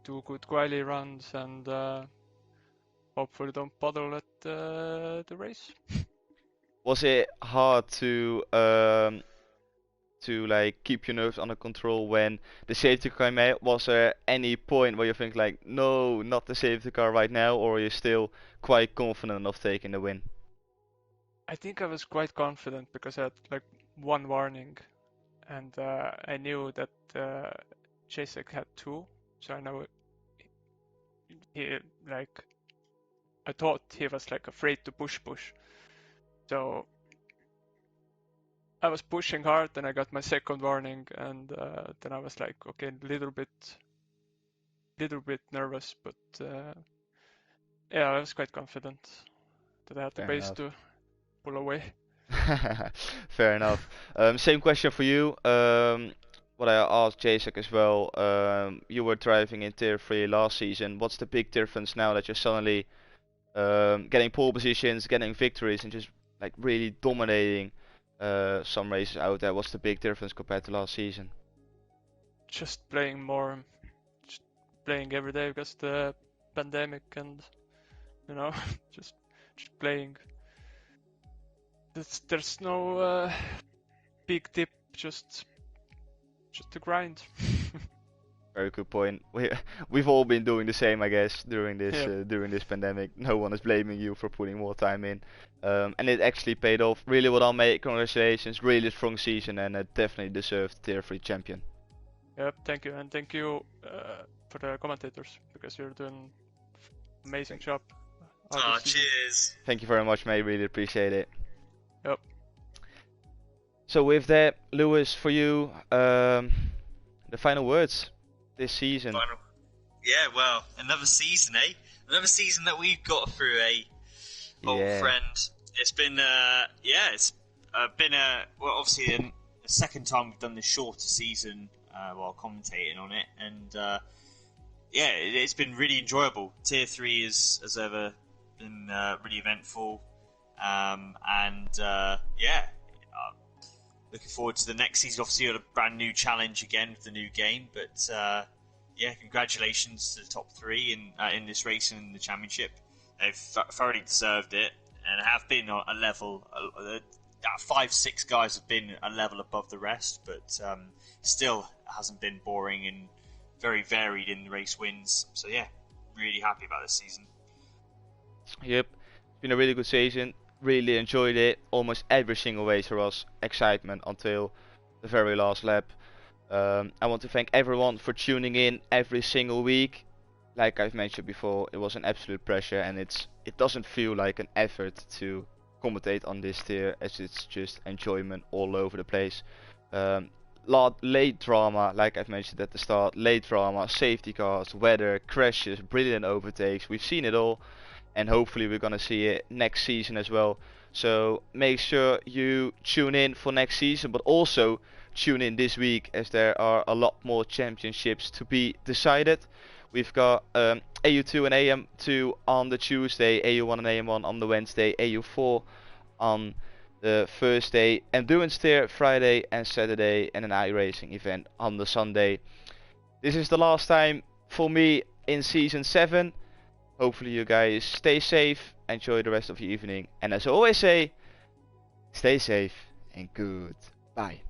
Do good quali runs and hopefully don't puddle at the race. Was it hard to like keep your nerves under control when the safety car came out? Was there any point where you think like, no, not the safety car right now, or are you still quite confident of taking the win? I think I was quite confident because I had like 1 warning, and I knew that Jacek had 2, so I know he like, I thought he was like afraid to push. So I was pushing hard, and I got my 2nd warning, and then I was like, okay, little bit nervous, but yeah, I was quite confident that I had the Fair pace enough. to pull away. Fair enough. Same question for you. What I asked Jacek as well. You were driving in Tier 3 last season. What's the big difference now that you're suddenly getting pole positions, getting victories, and just like really dominating some races out there? What's the big difference compared to last season? Just playing more, just playing every day because the pandemic, and you know, just playing. There's no big tip, just to grind. Very good point. We've all been doing the same, I guess, during this Yep. during this pandemic. No one is blaming you for putting more time in, and it actually paid off. Really well done, mate. Congratulations. Really strong season, and definitely deserved Tier 3 champion. Yep, thank you, and thank you for the commentators, because you're doing amazing job. Oh, cheers. Thank you very much, mate. Really appreciate it. Yep. So with that, Lewis, for you, the final words this season. Yeah, well, another season, eh? Another season that we've got through, old friend. It's been, it's been well, obviously the second time we've done this shorter season while commentating on it, and it's been really enjoyable. Tier 3 has ever been really eventful, looking forward to the next season. Obviously, got a brand new challenge again with the new game, but congratulations to the top 3 in this race and in the championship. They've thoroughly deserved it, and have been on a level. 5-6 guys have been a level above the rest, but still hasn't been boring and very varied in the race wins. So yeah, really happy about this season. Yep, it's been a really good season. Really enjoyed it. Almost every single race there was excitement until the very last lap. I want to thank everyone for tuning in every single week. Like I've mentioned before, it was an absolute pleasure, and it doesn't feel like an effort to commentate on this tier, as it's just enjoyment all over the place. Late drama, like I've mentioned at the start, late drama, safety cars, weather, crashes, brilliant overtakes. We've seen it all, and hopefully we're gonna see it next season as well. So make sure you tune in for next season, but also tune in this week, as there are a lot more championships to be decided. We've got AU2 and AM2 on the Tuesday, AU1 and AM1 on the Wednesday, AU4 on the Thursday, Endurance Tier Friday and Saturday, and an iRacing event on the Sunday. This is the last time for me in Season 7. Hopefully you guys stay safe, enjoy the rest of your evening, and as I always say, stay safe and goodbye.